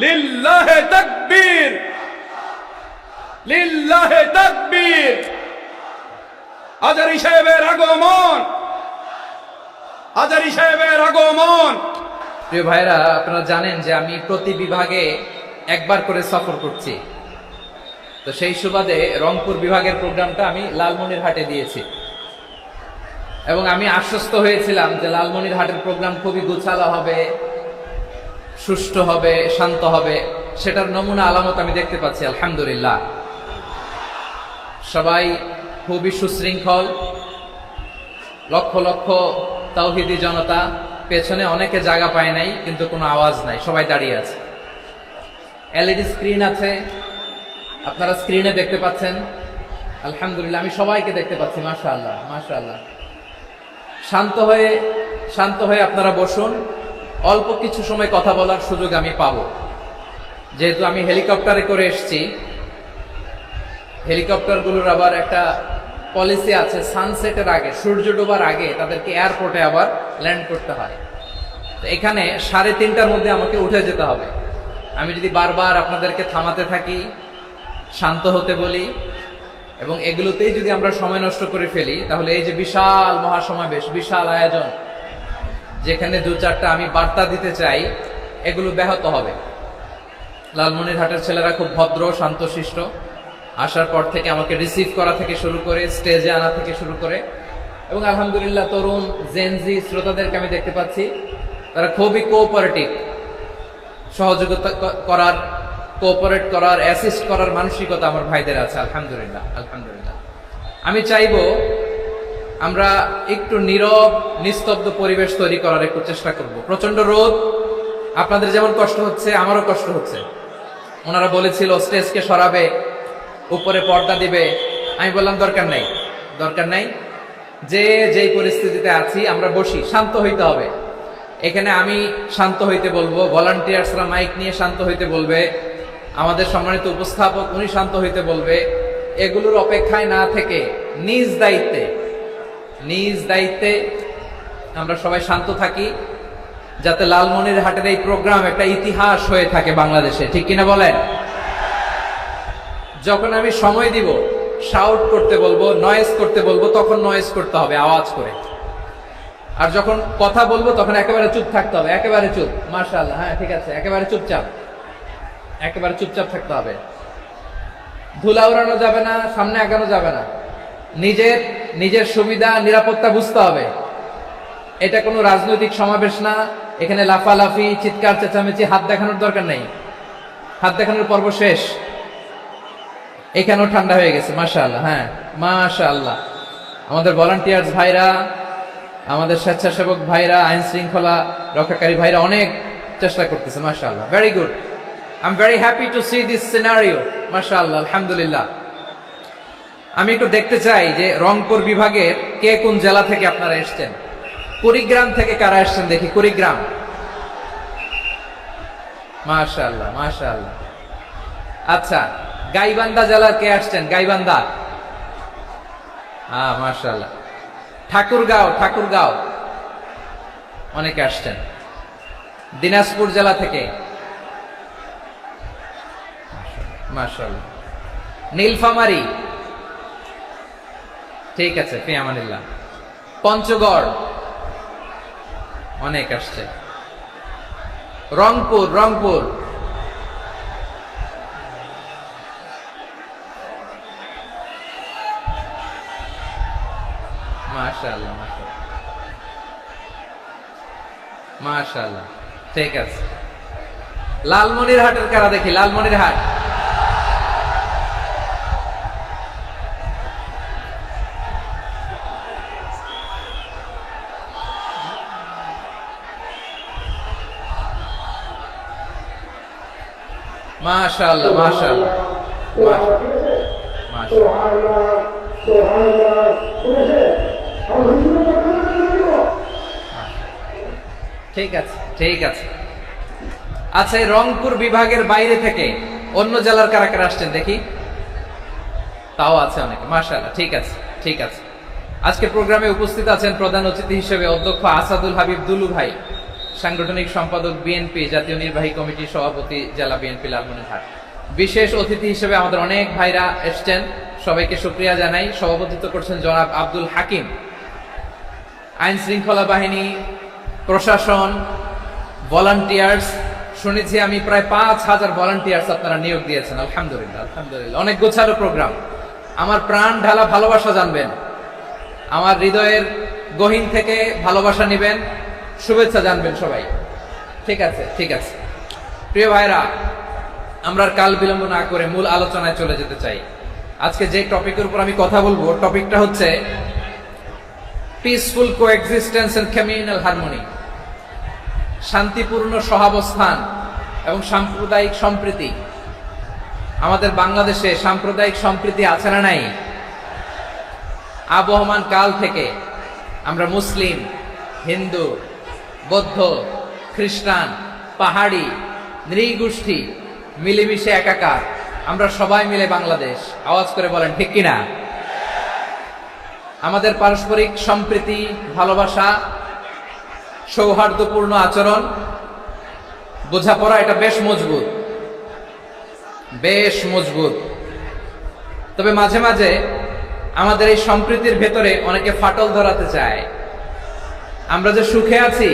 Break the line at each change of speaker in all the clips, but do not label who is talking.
লিল্লাহে তাকবীর, লিল্লাহে তাকবীর। আজারী সাহেবের আগমন, আজারী সাহেবের আগমন।
প্রিয় ভাইরা, আপনারা জানেন যে আমি প্রতি বিভাগে একবার করে সফর করছি। তো সেই সুবাদে রংপুর বিভাগের প্রোগ্রামটা আমি লালমনিরহাটে দিয়েছি এবং আমি আশ্বস্ত হয়েছিলাম যে লালমনিরহাটের প্রোগ্রাম খুবই গোছালো হবে, সুষ্ঠু হবে, শান্ত হবে। সেটার নমুনা আলামত আমি দেখতে পাচ্ছি, আলহামদুলিল্লাহ। সবাই খুবই সুশৃঙ্খল, লক্ষ লক্ষ তাওহীদি জনতা, পেছনে অনেকে জায়গা পায় নাই কিন্তু কোনো আওয়াজ নাই, সবাই দাঁড়িয়ে আছে। এলইডি স্ক্রিন আছে, আপনারা স্ক্রিনে দেখতে পাচ্ছেন, আলহামদুলিল্লাহ। আমি সবাইকে দেখতে পাচ্ছি, মাশাআল্লাহ মাশাআল্লাহ। শান্ত হয়ে আপনারা বসুন, অল্প কিছু সময় কথা বলার সুযোগ আমি পাবো। যেহেতু আমি হেলিকপ্টারে করে এসেছি, হেলিকপ্টারগুলোর আবার একটা পলিসি আছে, সানসেটের আগে, সূর্য ডোবার আগে তাদেরকে এয়ারপোর্টে আবার ল্যান্ড করতে হয়। তো এখানে 3:30টার মধ্যে আমাকে উঠে যেতে হবে। আমি যদি বারবার আপনাদেরকে থামাতে থাকি, শান্ত হতে বলি এবং এগুলোতেই যদি আমরা সময় নষ্ট করে ফেলি, তাহলে এই যে বিশাল মহাসমাবেশ, বিশাল আয়োজন, যেখানে 2-4টা আমি বার্তা দিতে চাই, এগুলো ব্যাহত হবে। লালমনিরহাটের ছেলেরা খুব ভদ্র, শান্তশিষ্ট। আসার পর থেকে আমাকে রিসিভ করা থেকে শুরু করে, স্টেজে আনা থেকে শুরু করে, এবং আলহামদুলিল্লাহ তরুণ জেনজি শ্রোতাদেরকে আমি দেখতে পাচ্ছি, তারা খুবই কোঅপারেটিভ। সহযোগিতা করার, কোঅপারেট করার, অ্যাসিস্ট করার মানসিকতা আমার ভাইদের আছে, আলহামদুলিল্লাহ আলহামদুলিল্লাহ। আমি চাইবো আমরা একটু নীরব, নিস্তব্ধ পরিবেশ তৈরি করার একটু চেষ্টা করব। প্রচন্ড রোদ, আপনাদের যেমন কষ্ট হচ্ছে আমারও কষ্ট হচ্ছে। ওনারা বলেছিল স্টেজকে সরাবে, উপরে পর্দা দিবে। আমি বললাম দরকার নাই, দরকার নাই। যেই পরিস্থিতিতে আছি আমরা বসি, শান্ত হইতে হবে। এখানে আমি শান্ত হইতে বলবো, ভলান্টিয়ার্সরা মাইক নিয়ে শান্ত হইতে বলবে, আমাদের সম্মানিত উপস্থাপক উনি শান্ত হইতে বলবে। এগুলোর অপেক্ষায় না থেকে নিজ দায়িত্বে আমরা সবাই শান্ত থাকি, যাতে লালমনিরহাটের এই প্রোগ্রাম একটা ইতিহাস হয়ে থাকে বাংলাদেশে, ঠিক কিনা বলেন? যখন আমি সময় দিব, শাউট করতে বলবো, নয়েজ করতে বলবো, তখন নয়েজ করতে হবে আওয়াজ করে। আর যখন কথা বলবো তখন একেবারে চুপ থাকতে হবে, একেবারে চুপ। মাশাআল্লাহ, হ্যাঁ ঠিক আছে, একেবারে চুপচাপ, একেবারে চুপচাপ থাকতে হবে। ধুলা উড়ানো যাবে না, সামনে আগানো যাবে না। নিজের সুবিধা, নিরাপত্তা বুঝতে হবে। এটা কোনো রাজনৈতিক সমাবেশ না, এখানে লাফালাফি, চিৎকার চেঁচামেচি, হাত দেখানোর দরকার নেই। হাত দেখানোর পর্ব শেষ। এখানেও ঠান্ডা হয়ে গেছে, মাশাআল্লাহ, হ্যাঁ মাশাআল্লাহ। আমাদের ভলান্টিয়ার্স ভাইরা, আমাদের স্বেচ্ছাসেবক ভাইরা, আইন শৃঙ্খলা রক্ষাকারী ভাইরা অনেক চেষ্টা করতেছে, মাশাআল্লাহ, very good. I am very happy to C this scenario, মাশাআল্লাহ, আলহামদুলিল্লাহ। আমি একটু দেখতে চাই যে রংপুর বিভাগের কে কোন জেলা থেকে আপনারা এসেছেন। কুড়িগ্রাম থেকে কারা এসেছেন দেখি, কুড়িগ্রাম, মাশাআল্লাহ মাশাআল্লাহ। আচ্ছা, গাইবান্ধা জেলার কে আসছেন? গাইবান্ধা, হ্যাঁ মাশাআল্লাহ। ঠাকুরগাঁও অনেকে আসছেন। দিনাজপুর জেলা থেকে, মাশাআল্লাহ। নীলফামারী, ঠিক আছে, ফি আমানিল্লাহ। পঞ্চগড় অনেক আসছে। রংপুর মাশাআল্লাহ মাশাআল্লাহ, ঠিক আছে। লালমনিরহাটের কারা দেখি, লালমনিরহাট, মাশাআল্লাহ মাশাআল্লাহ ঠিক আছে ঠিক আছে। আচ্ছা, এই রংপুর বিভাগের বাইরে থেকে অন্য জেলার কারা কারা আসছেন দেখি? তাও আছে অনেকে, মাশাআল্লাহ, ঠিক আছে ঠিক আছে। আজকে প্রোগ্রামে উপস্থিত আছেন প্রধান অতিথি হিসেবে অধ্যক্ষ আসাদুল হাবিব দুলু ভাই। সাংগঠনিক সম্পাদক বিএনপি জাতীয় নির্বাহী কমিটির সভাপতি জেলা বিএনপি লালমনিরহাট। বিশেষ অতিথি হিসেবে আমাদের অনেক ভাইরা এসছেন, সবাইকে শুকরিয়া জানাই। সভাপতিত্ব করছেন জনাব আব্দুল হাকিম। আইন শৃঙ্খলা বাহিনী, প্রশাসন, ভলান্টিয়ার্স, শুনেছি আমি প্রায় 5,000 ভলান্টিয়ার্স আপনারা নিয়োগ দিয়েছেন। আলহামদুলিল্লাহ, আলহামদুলিল্লাহ। অনেক গোছালো প্রোগ্রাম। আমার প্রাণ ঢালা ভালোবাসা জানবেন, আমার হৃদয়ের গহীন থেকে ভালোবাসা নিবেন, শুভেচ্ছা জানবেন সবাই। ঠিক আছে, ঠিক আছে। প্রিয় ভাইরা, আমরা কাল বিলম্ব না করে মূল আলোচনায় চলে যেতে চাই। আজকে যে টপিকের উপর আমি কথা বলবো, টপিকটা হচ্ছে peaceful coexistence and communal harmony, শান্তিপূর্ণ সহাবস্থান এবং সাম্প্রদায়িক সম্প্রীতি। আমাদের বাংলাদেশে সাম্প্রদায়িক সম্প্রীতি আছে না নাই? আবহমান কাল থেকে আমরা মুসলিম, হিন্দু, বৌদ্ধ, খ্রিস্টান, পাহাড়ি, নৃগোষ্ঠী মিলেমিশে একাকার, আমরা সবাই মিলে বাংলাদেশ। আওয়াজ করে বলেন ঠিক কিনা? আমাদের পারস্পরিক সম্প্রীতি, ভালোবাসা, সৌহার্দ্যপূর্ণ আচরণ, বোঝাপড়া, এটা বেশ মজবুত, বেশ মজবুত। তবে মাঝে মাঝে আমাদের এই সম্প্রীতির ভেতরে অনেকে ফাটল ধরাতে চায়। আমরা যে সুখে আছি,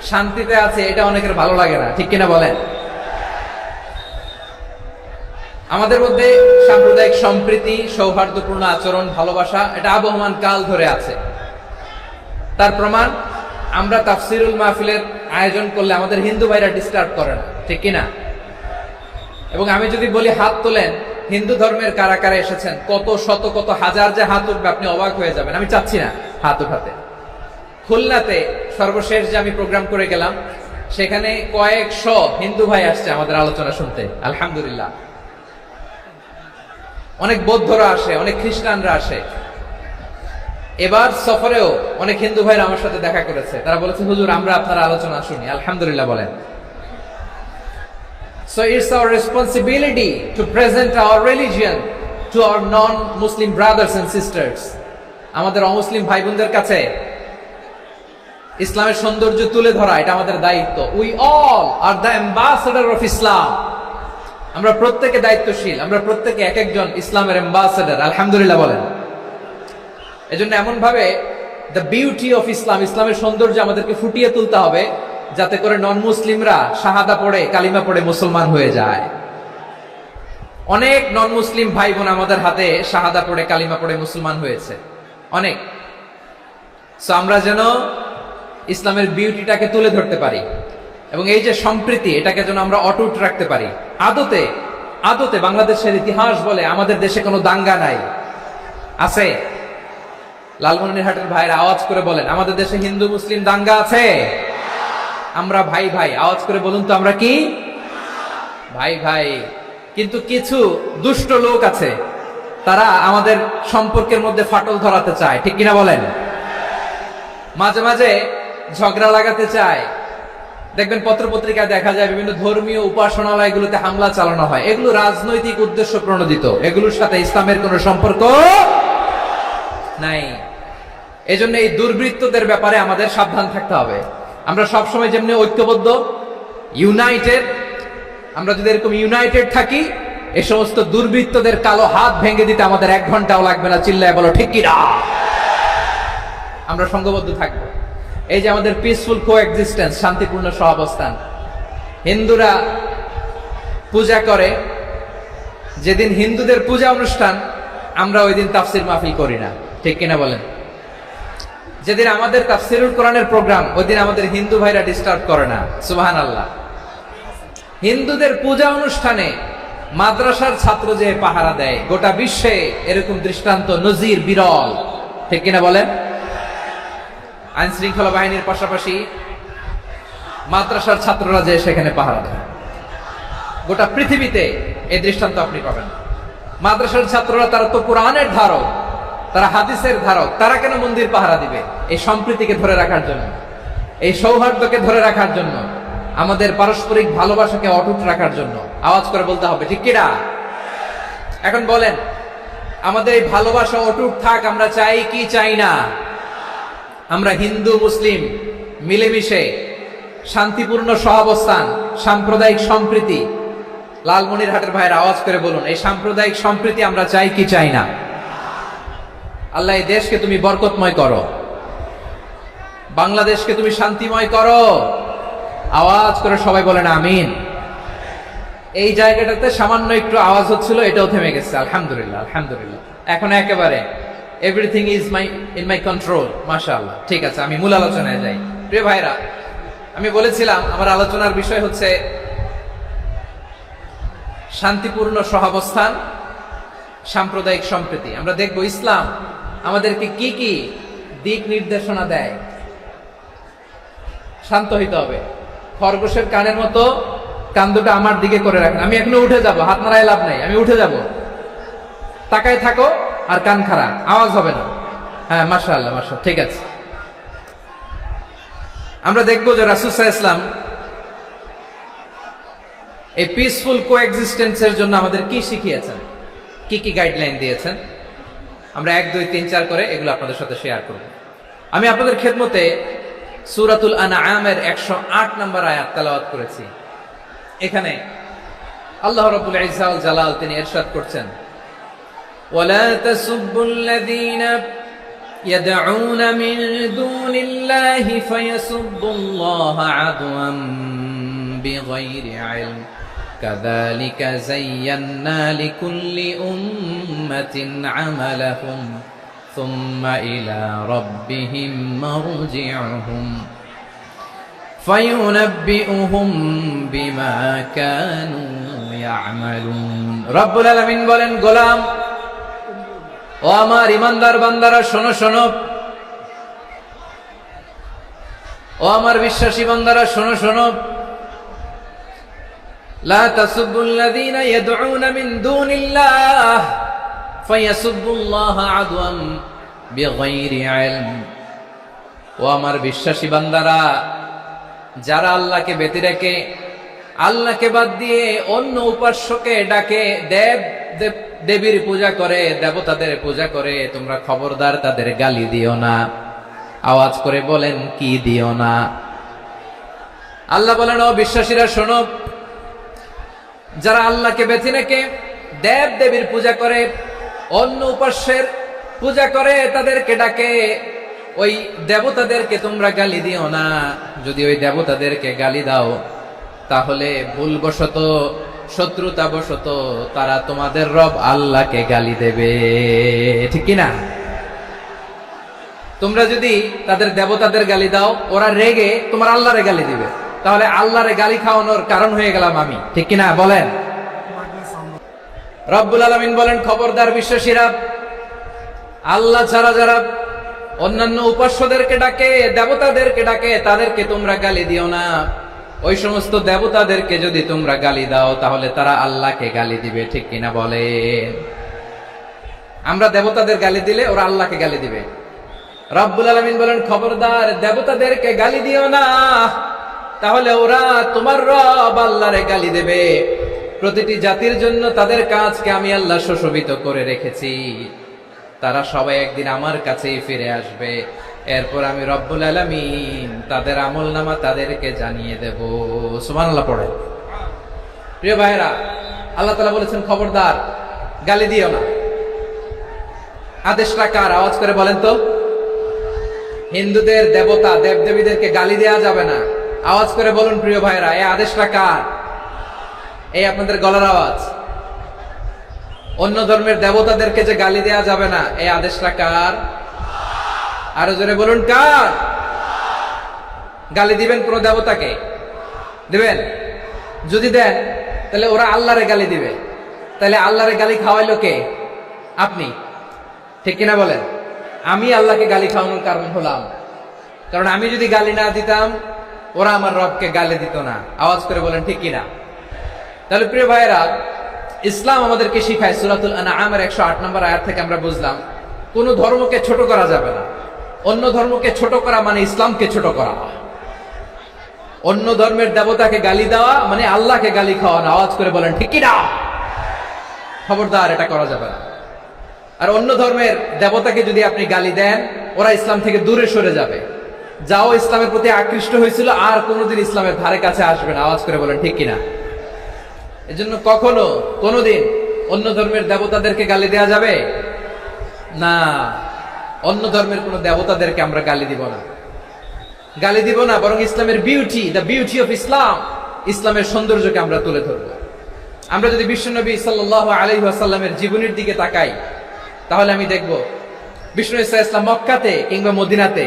শান্তিতে আছি, এটা অনেকের ভালো লাগে না, ঠিক কিনা বলেন? আমাদের মধ্যে সাম্প্রদায়িক সম্প্রীতি, সৌহার্দ্যপূর্ণ আচরণ, ভালোবাসা, এটা আবহমান কাল ধরে আছে। তার প্রমাণ, আমরা তাফসিরুল মাহফিলের আয়োজন করলে আমাদের হিন্দু ভাইরা ডিস্টার্ব করে না, ঠিক কিনা? এবং আমি যদি বলি হাত তোলেন, হিন্দু ধর্মের কারা কারা এসেছেন, কত শত কত হাজার যে হাত উঠবে, আপনি অবাক হয়ে যাবেন। আমি চাচ্ছি না হাত উঠাতে। খুলনাতে সর্বশেষ যে আমি প্রোগ্রাম করে গেলাম, সেখানে কয়েকশো হিন্দু ভাই আসছে আমাদের আলোচনা শুনতে, আলহামদুলিল্লাহ। অনেক বৌদ্ধরা আসে, অনেক খ্রিস্টানরা আসে। এবার সফরেও অনেক হিন্দু ভাইরা আমার সাথে দেখা করেছে। তারা বলেছে, হুজুর আমরা আপনার আলোচনা শুনি। আলহামদুলিল্লাহ বলেন। So it's our responsibility to present our religion to our non-Muslim brothers and sisters. আমাদের অমুসলিম ভাই বোনদের কাছে ইসলামের সৌন্দর্য তুলে ধরা, এটা আমাদের দায়িত্ব। We all are the ambassador of Islam. আমরা প্রত্যেকে দায়িত্বশীল, আমরা প্রত্যেকে এক একজন ইসলামের অ্যাম্বাসেডর। আলহামদুলিল্লাহ বলেন। এজন্য এমন ভাবে দ্য বিউটি অফ ইসলাম, ইসলামের সৌন্দর্য আমাদেরকে ফুটিয়ে তুলতে হবে, যাতে করে নন মুসলিমরা শাহাদা পড়ে, কালিমা পড়ে মুসলমান হয়ে যায়। অনেক নন মুসলিম ভাই বোন আমাদের হাতে শাহাদা পড়ে, কালিমা পড়ে মুসলমান হয়েছে, অনেক। সো আমরা যেন ইসলামের বিউটিটাকে তুলে ধরতে পারি, এবং এই যে সম্প্রীতি, এটাকে যেন আমরা অটুট রাখতে পারি। আদতে আদতে বাংলাদেশের ইতিহাস বলে আমাদের দেশে কোনো দাঙ্গা নাই, আছে? লালমনিরহাটের ভাইরা আওয়াজ করে বলেন, আমাদের দেশে হিন্দু মুসলিম দাঙ্গা আছে? আমরা ভাই ভাই, আওয়াজ করে বলুন তো, আমরা কি ভাই ভাই? কিন্তু কিছু দুষ্ট লোক আছে, তারা আমাদের সম্পর্কের মধ্যে ফাটল ধরাতে চায়, ঠিক কিনা বলেন? মাঝে মাঝে ঝগড়া লাগাতে চায়। দেখবেন পত্রপত্রিকায় দেখা যায় বিভিন্ন ধর্মীয় উপাসনালয়গুলোতে হামলা চালানো হয়। এগুলো রাজনৈতিক উদ্দেশ্য প্রণোদিত, এগুলোর সাথে ইসলামের কোনো সম্পর্ক নাই। এজন্য এই দুর্বৃত্তদের ব্যাপারে আমাদের সাবধান থাকতে হবে। আমরা সবসময় যেমনি ঐক্যবদ্ধ, ইউনাইটেড, আমরা যদি এরকম ইউনাইটেড থাকি, এই সমস্ত দুর্বৃত্তদের কালো হাত ভেঙে দিতে আমাদের 1 ঘন্টাও লাগবে না। চিল্লায় বলো ঠিক কিনা? আমরা সংঘবদ্ধ থাকবো। এই যে আমাদের পিসফুল কোএক্সিস্টেন্স, শান্তিপূর্ণ সহাবস্থান। হিন্দুরা পূজা করে, যেদিন হিন্দুদের পূজা অনুষ্ঠান, আমরা ওই দিন তাফসির মাহফিল করি না, ঠিক কিনা বলেন? যেদিন আমাদের তাফসিরুল কোরআনের প্রোগ্রাম, ওই দিন আমাদের হিন্দু ভাইরা ডিস্টার্ব করে না। সুবহানাল্লাহ। হিন্দুদের পূজা অনুষ্ঠানে মাদ্রাসার ছাত্র যে পাহারা দেয়, গোটা বিশ্বে এরকম দৃষ্টান্ত, নজির বিরল, ঠিক কিনা বলেন? আইন শৃঙ্খলা বাহিনীর পাশাপাশি মাদ্রাসার ছাত্ররা যে সেখানে পাহারা দেয়, গোটা পৃথিবীতে এই দৃষ্টান্ত আপনি পাবেন। মাদ্রাসার ছাত্ররা, তারা তো কোরআনের ধারক, তারা হাদিসের ধারক, তারা কেন মন্দির পাহারা দিবে? এই সম্প্রীতিকে ধরে রাখার জন্য, এই সৌহার্দ্যকে ধরে রাখার জন্য, আমাদের পারস্পরিক ভালোবাসাকে অটুট রাখার জন্য। আওয়াজ করে বলতে হবে ঠিক কিনা? এখন বলেন, আমাদের এই ভালোবাসা অটুট থাক, আমরা চাই কি চাই না? আমরা হিন্দু মুসলিম মিলেমিশে শান্তিপূর্ণ সহাবস্থান, সাম্প্রদায়িক সম্প্রীতি। লালমনিরহাটের ভাইয়ের আওয়াজ করে বলুন, এই সাম্প্রদায়িক সম্প্রীতি আমরা চাই কি চাই না? আল্লাহ এই দেশকে তুমি বরকতময় করো, বাংলাদেশকে তুমি শান্তিময় করো। আওয়াজ করে সবাই বলেন আমিন। এই জায়গাটাতে সামান্য একটু আওয়াজ হচ্ছিল, এটাও থেমে গেছে। আলহামদুলিল্লাহ, আলহামদুলিল্লাহ। এখন একেবারে everything is in my control. মাশাআল্লাহ। ঠিক আছে, আমি মূল আলোচনায় যাই। প্রিয় ভাইরা, আমি বলেছিলাম আমার আলোচনার বিষয় হচ্ছে শান্তিপূর্ণ সহাবস্থান, সাম্প্রদায়িক সম্প্রীতি। আমরা দেখব ইসলাম আমাদেরকে কি কি দিক নির্দেশনা দেয়। শান্ত হইতে হবে। খরগোশের কানের মতো কান দুটো আমার দিকে করে রাখেন। আমি এখনো উঠে যাব, হাত নাড়ায় লাভ নাই, আমি উঠে যাব। তাকায় থাকো আর কান খাড়া, আওয়াজ হবে না। হ্যাঁ, মাশাআল্লাহ, মাশাআল্লাহ। ঠিক আছে, আমরা দেখবো যে রাসূল সাল্লাল্লাহু আলাইহি ওয়াসাল্লাম এই পিসফুল কোএক্সিস্টেন্সের জন্য আমাদের কি শিখিয়েছেন, কি কি গাইডলাইন দিয়েছেন। আমরা 1, 2, 3, 4 করে এগুলো আপনাদের সাথে শেয়ার করব। আমি আপনাদের খেদমতে সূরাতুল আনআমের 108 নম্বর আয়াত তেলাওয়াত করেছি। এখানে আল্লাহ রাব্বুল ইজ্জা ওয়াল জালাল তিনি ইরশাদ করছেন, ওয়ালা তাসুবুল্লাযীনা ইয়াদউনা মিন দুনিল্লাহি ফায়াসুবুল্লাহা আদওয়ান বিগাইরি ইলম কাযালিকা যায়্যান্না লিকুল্লি উম্মাতিন আমালাহুম সুম্মা ইলা রাব্বিহিম মারজিউহুম ফায়ুনাব্বিউহুম বিমা কানু ইয়ামালুন। রব্বুল আলামিন বলেন, গোলাম ও আমার ইমানদার বান্দারা, শোনো শোনো। ও আমার বিশ্বাসী বান্দারা, শোনো শোনো। লা তাসুবুল্লাযীনা ইয়াদউনা মিন দুনিল্লাহ ফায়াসুবুল্লাহা আদওয়ান বিগাইরি ইলম। ও আমার বিশ্বাসী বান্দারা, যারা আল্লাহকে ব্যতি রেখে, আল্লাহকে বাদ দিয়ে অন্য উপাস্যকে ডাকে, দেবীর পূজা করে, দেবতাদের পূজা করে, তোমরা খবরদার তাদের গালি দিও না। আওয়াজ করে বলেন, কি দিও না? আল্লাহ বলেন, ও বিশ্বাসীরা শোনো, যারা আল্লাহকে বেছে রেখে দেব দেবীর পূজা করে, অন্য উপাস্যের পূজা করে, তাদেরকে ডাকে, ওই দেবতাদেরকে তোমরা গালি দিও না। যদি ওই দেবতাদেরকে গালি দাও, তাহলে ভুলবশত, শত্রুতাবশত তারা তোমাদের রব আল্লাহকে গালি দেবে। ঠিক কিনা? তোমরা যদি তাদের দেবতাদের গালি দাও, ওরা রেগে তোমার আল্লাহরে গালি দিবে, তাহলে আল্লাহরে গালি খাওয়ানোর কারণ হয়ে গেলাম আমি। ঠিক কিনা বলেন? রব্বুল আলামিন বলেন, খবরদার বিশ্বাসীরা, আল্লাহ ছাড়া যারা অন্যান্য উপাস্যদেরকে ডাকে, দেবতাদেরকে ডাকে, তাদেরকে তোমরা গালি দিও না। ওই সমস্ত দেবতাদেরকে যদি তোমরা গালি দাও, তাহলে তারা আল্লাহকে গালি দিবে। ঠিক কিনা বলে? আমরা দেবতাদের গালি দিলে ওরা আল্লাহকে গালি দিবে। রব্বুল আলামিন বলেন, খবরদার দেবতাদেরকে গালি দিও না, তাহলে ওরা তোমার রব আল্লাহরে গালি দেবে। প্রতিটি জাতির জন্য তাদের কাজকে আমি আল্লাহ সুশোভিত করে রেখেছি। তারা সবাই একদিন আমার কাছেই ফিরে আসবে। এরপর আমি রব্বুল আলামিন তাদের আমলনামা তাদেরকে জানিয়ে দেব। সুবহানাল্লাহ পড়ে। প্রিয় ভাইরা, আল্লাহ তাআলা বলেছেন, খবরদার গালি দিও না। আদেশটা কার? আওয়াজ করে বলেন তো। হিন্দুদের দেবতা দেবদেবীদেরকে গালি দেওয়া যাবে না। আওয়াজ করে বলুন প্রিয় ভাইরা, এই আদেশটা কার? এই আপনাদের গলার আওয়াজ। অন্য ধর্মের দেবতাদেরকে যে গালি দেওয়া যাবে না, এই আদেশটা কার? আরো জোরে বলুন, কার? গালি দিবেন কোন দেবতাকে? দিবেন? যদি দেন, তাহলে ওরা আল্লাহরে গালি দিবে। তাহলে আল্লাহরে গালি খাওয়াইলো কে? আপনি। ঠিক কিনা বলেন? আমি আল্লাহকে গালি খাওয়ানোর কারণ হলাম। কারণ আমি যদি গালি না দিতাম, ওরা আমার রবকে গালি দিত না। আওয়াজ করে বলেন ঠিক কিনা? তাহলে প্রিয় ভাইয়েরা, ইসলাম আমাদেরকে শিখায়, সূরাতুল আনআমের 108 নম্বর আয়াত থেকে আমরা বুঝলাম, কোন ধর্মকে ছোট করা যাবে না। অন্য ধর্মকে ছোট করা মানে ইসলামকে ছোট করা। অন্য ধর্মের দেবতাকে গালি দেওয়া মানে আল্লাহকে গালি খাওয়ানো। আওয়াজ করে বলেন ঠিক কিনা? খবরদার, এটা করা যাবে না। আর অন্য ধর্মের দেবতাকে যদি আপনি গালি দেন, ওরা ইসলাম থেকে দূরে সরে যাবে। যাও ইসলামের প্রতি আকৃষ্ট হয়েছিল আর কোনোদিন ইসলামের ধারে কাছে আসবে না। আওয়াজ করে বলেন ঠিক কিনা? এজন্য কখনো কোনোদিন অন্য ধর্মের দেবতাদেরকে গালি দেওয়া যাবে না। অন্য ধর্মের কোন দেবতাদেরকে আমরা গালি দিব না, গালি দিব না, বরং ইসলামের beauty, the beauty of Islam, ইসলামের সৌন্দর্যকে আমরা তুলে ধরব। আমরা যদি বিশ্বনবী সাল্লাল্লাহু আলাইহি ওয়াসাল্লামের জীবনের দিকে তাকাই, তাহলে আমি দেখব বিষ্ণু ইসলাম মক্কাতে কিংবা মদিনাতে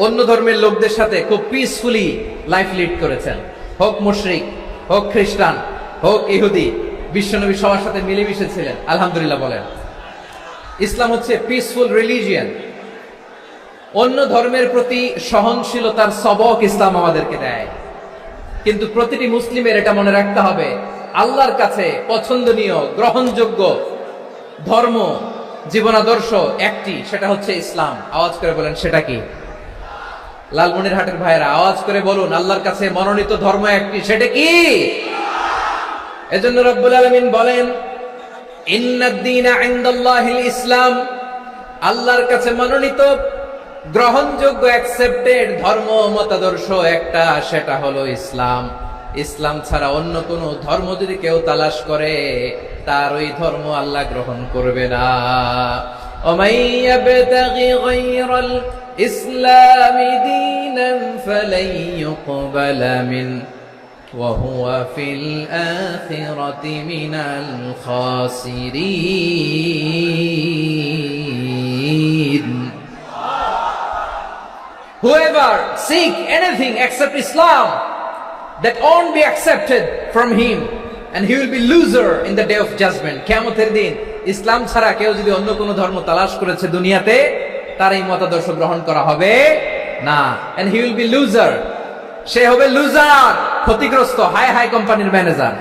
অন্য ধর্মের লোকদের সাথে খুব পিসফুলি লাইফ লিড করেছেন। হোক মুশরিক, হোক খ্রিস্টান, হোক ইহুদি, বিশ্বনবী সবার সাথে মিলেমিশে ছিলেন। আলহামদুলিল্লাহ বলেন। ইসলাম হচ্ছে পিসফুল রিলিজিয়ান। অন্য ধর্মের প্রতি সহনশীলতার সবক ইসলাম আমাদেরকে দেয়। কিন্তু প্রতিটি মুসলিমের এটা মনে রাখতে হবে, আল্লাহর কাছে পছন্দনীয় গ্রহণযোগ্য ধর্ম, জীবনাদর্শ একটি, সেটা হচ্ছে ইসলাম। আওয়াজ করে বলেন সেটা কি? লালমনিরহাটের ভাইয়েরা আওয়াজ করে বলুন, আল্লাহর কাছে মনোনীত ধর্ম একটি, সেটা কি? এজন্য রব্বুল আলামিন বলেন, ইন্নাদ-দীনা ইনদাল্লাহিল ইসলাম, আল্লাহর কাছে মনোনীত গ্রহণযোগ্য অ্যাকসেপ্টেড ধর্ম মতাদর্শ একটা, সেটা হলো ইসলাম। ইসলাম ছাড়া অন্য কোন ধর্ম যদি কেউ তালাশ করে, তার ওই ধর্ম আল্লাহ গ্রহণ করবে না। ওমাই ইয়াবতাগি গায়রাল ইসলামি দীনান ফালাই ইউকবালা মিন ওয়া হুয়া ফিল আখিরাতি মিনাল খাসিরিন। Whoever seek anything except Islam, that won't be accepted from him, and he will be loser in the day of judgment. কিয়ামতের দিন ইসলাম ছাড়া কেউ যদি অন্য কোনো ধর্ম তালাশ করেছে দুনিয়াতে, তার এই মতাদর্শ গ্রহণ করা হবে না, and he will be loser. সে হবে লুজার, ক্ষতিগ্রস্ত, হাই হাই কোম্পানির ম্যানেজার।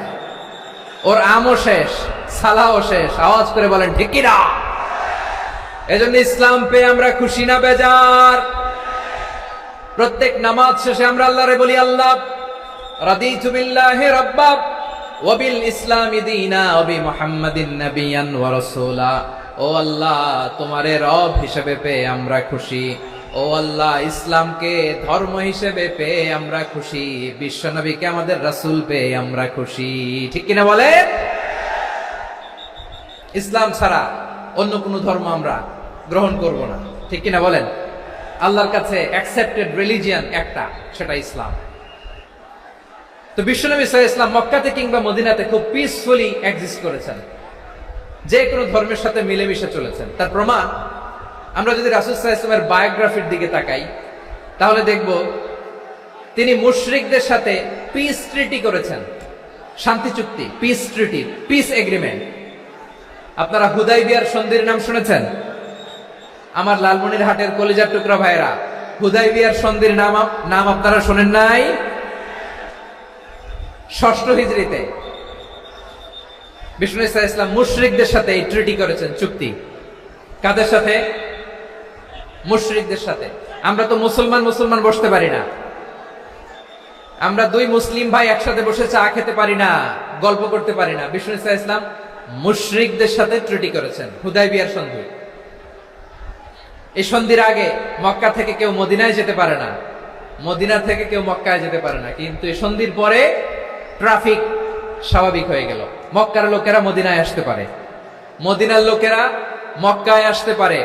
ওর আমও শেষ, সালাও শেষ। আওয়াজ করে বলেন ঠিক কি না? এজন্য ইসলাম পেয়ে আমরা খুশি না বেজার? প্রত্যেক নামাজ শেষে আমরা আল্লাহরে বলি, আল্লাহ রাদিতু বিল্লাহি রাব্বা ওয়া বিল ইসলামি দীনা ওয়া বি মুহাম্মাদিন নাবিয়ান ওয়া রাসূলা। ও আল্লাহ, তোমারে রব হিসেবে পেয়ে আমরা খুশি। ও আল্লাহ, ইসলামকে ধর্ম হিসেবে পেয়ে আমরা খুশি। বিশ্ব নবীকে আমাদের রাসূল পেয়ে আমরা খুশি। ঠিক কিনা বলে? ইসলাম ছাড়া অন্য কোনো ধর্ম আমরা গ্রহণ করব না। ঠিক কিনা বলেন? আল্লাহর কাছে অ্যাকসেপ্টেড রিলিজিয়ান একটা, সেটা ইসলাম। তো বিশ্বনবী সাল্লাল্লাহু আলাইহি ওয়াসাল্লাম মক্কাতে কিংবা মদিনাতে খুব পিসফুলি এক্সিস্ট করেছেন, যে কোনো ধর্মের সাথে মিলেমিশে চলেছেন। তার প্রমাণ আমরা যদি রাসূল সাল্লাল্লাহু আলাইহি ওয়াসাল্লামের বায়োগ্রাফির দিকে তাকাই, তাহলে দেখব তিনি মুশরিকদের সাথে পিস ট্রিটি করেছেন, শান্তি চুক্তি, পিস ট্রিটি, পিস এগ্রিমেন্ট। আপনারা হুদাইবিয়ার সন্ধির নাম শুনেছেন? আমার লালমনিরহাটের কলিজার টুকরা ভাইরা, হুদাইবিয়ার সন্ধির নাম আপনারা শোনেন নাই? 6ষ্ঠ হিজরিতে বিষ্ণু ইসলাম মুশরিকদের সাথে এই ট্রিটি করেছেন, চুক্তি। কাদের সাথে? মুশরিকদের সাথে। আমরা তো মুসলমান বসতে পারি না। আমরা দুই মুসলিম ভাই একসাথে বসে চা খেতে পারি না, গল্প করতে পারি না। বিষ্ণু ইসলাম মুশরিকদের সাথে ট্রিটি করেছেন, হুদাইবিয়ার সন্ধি। এই সন্ধির আগে মক্কা থেকে কেউ মদিনায় যেতে পারে না, মদিনা থেকে কেউ মক্কায় যেতে পারে না। কিন্তু এই সন্ধির পরে ট্রাফিক স্বাভাবিক হয়ে গেল। মক্কার লোকেরা মদিনায় আসতে পারে, মদিনার লোকেরা মক্কায় আসতে পারে।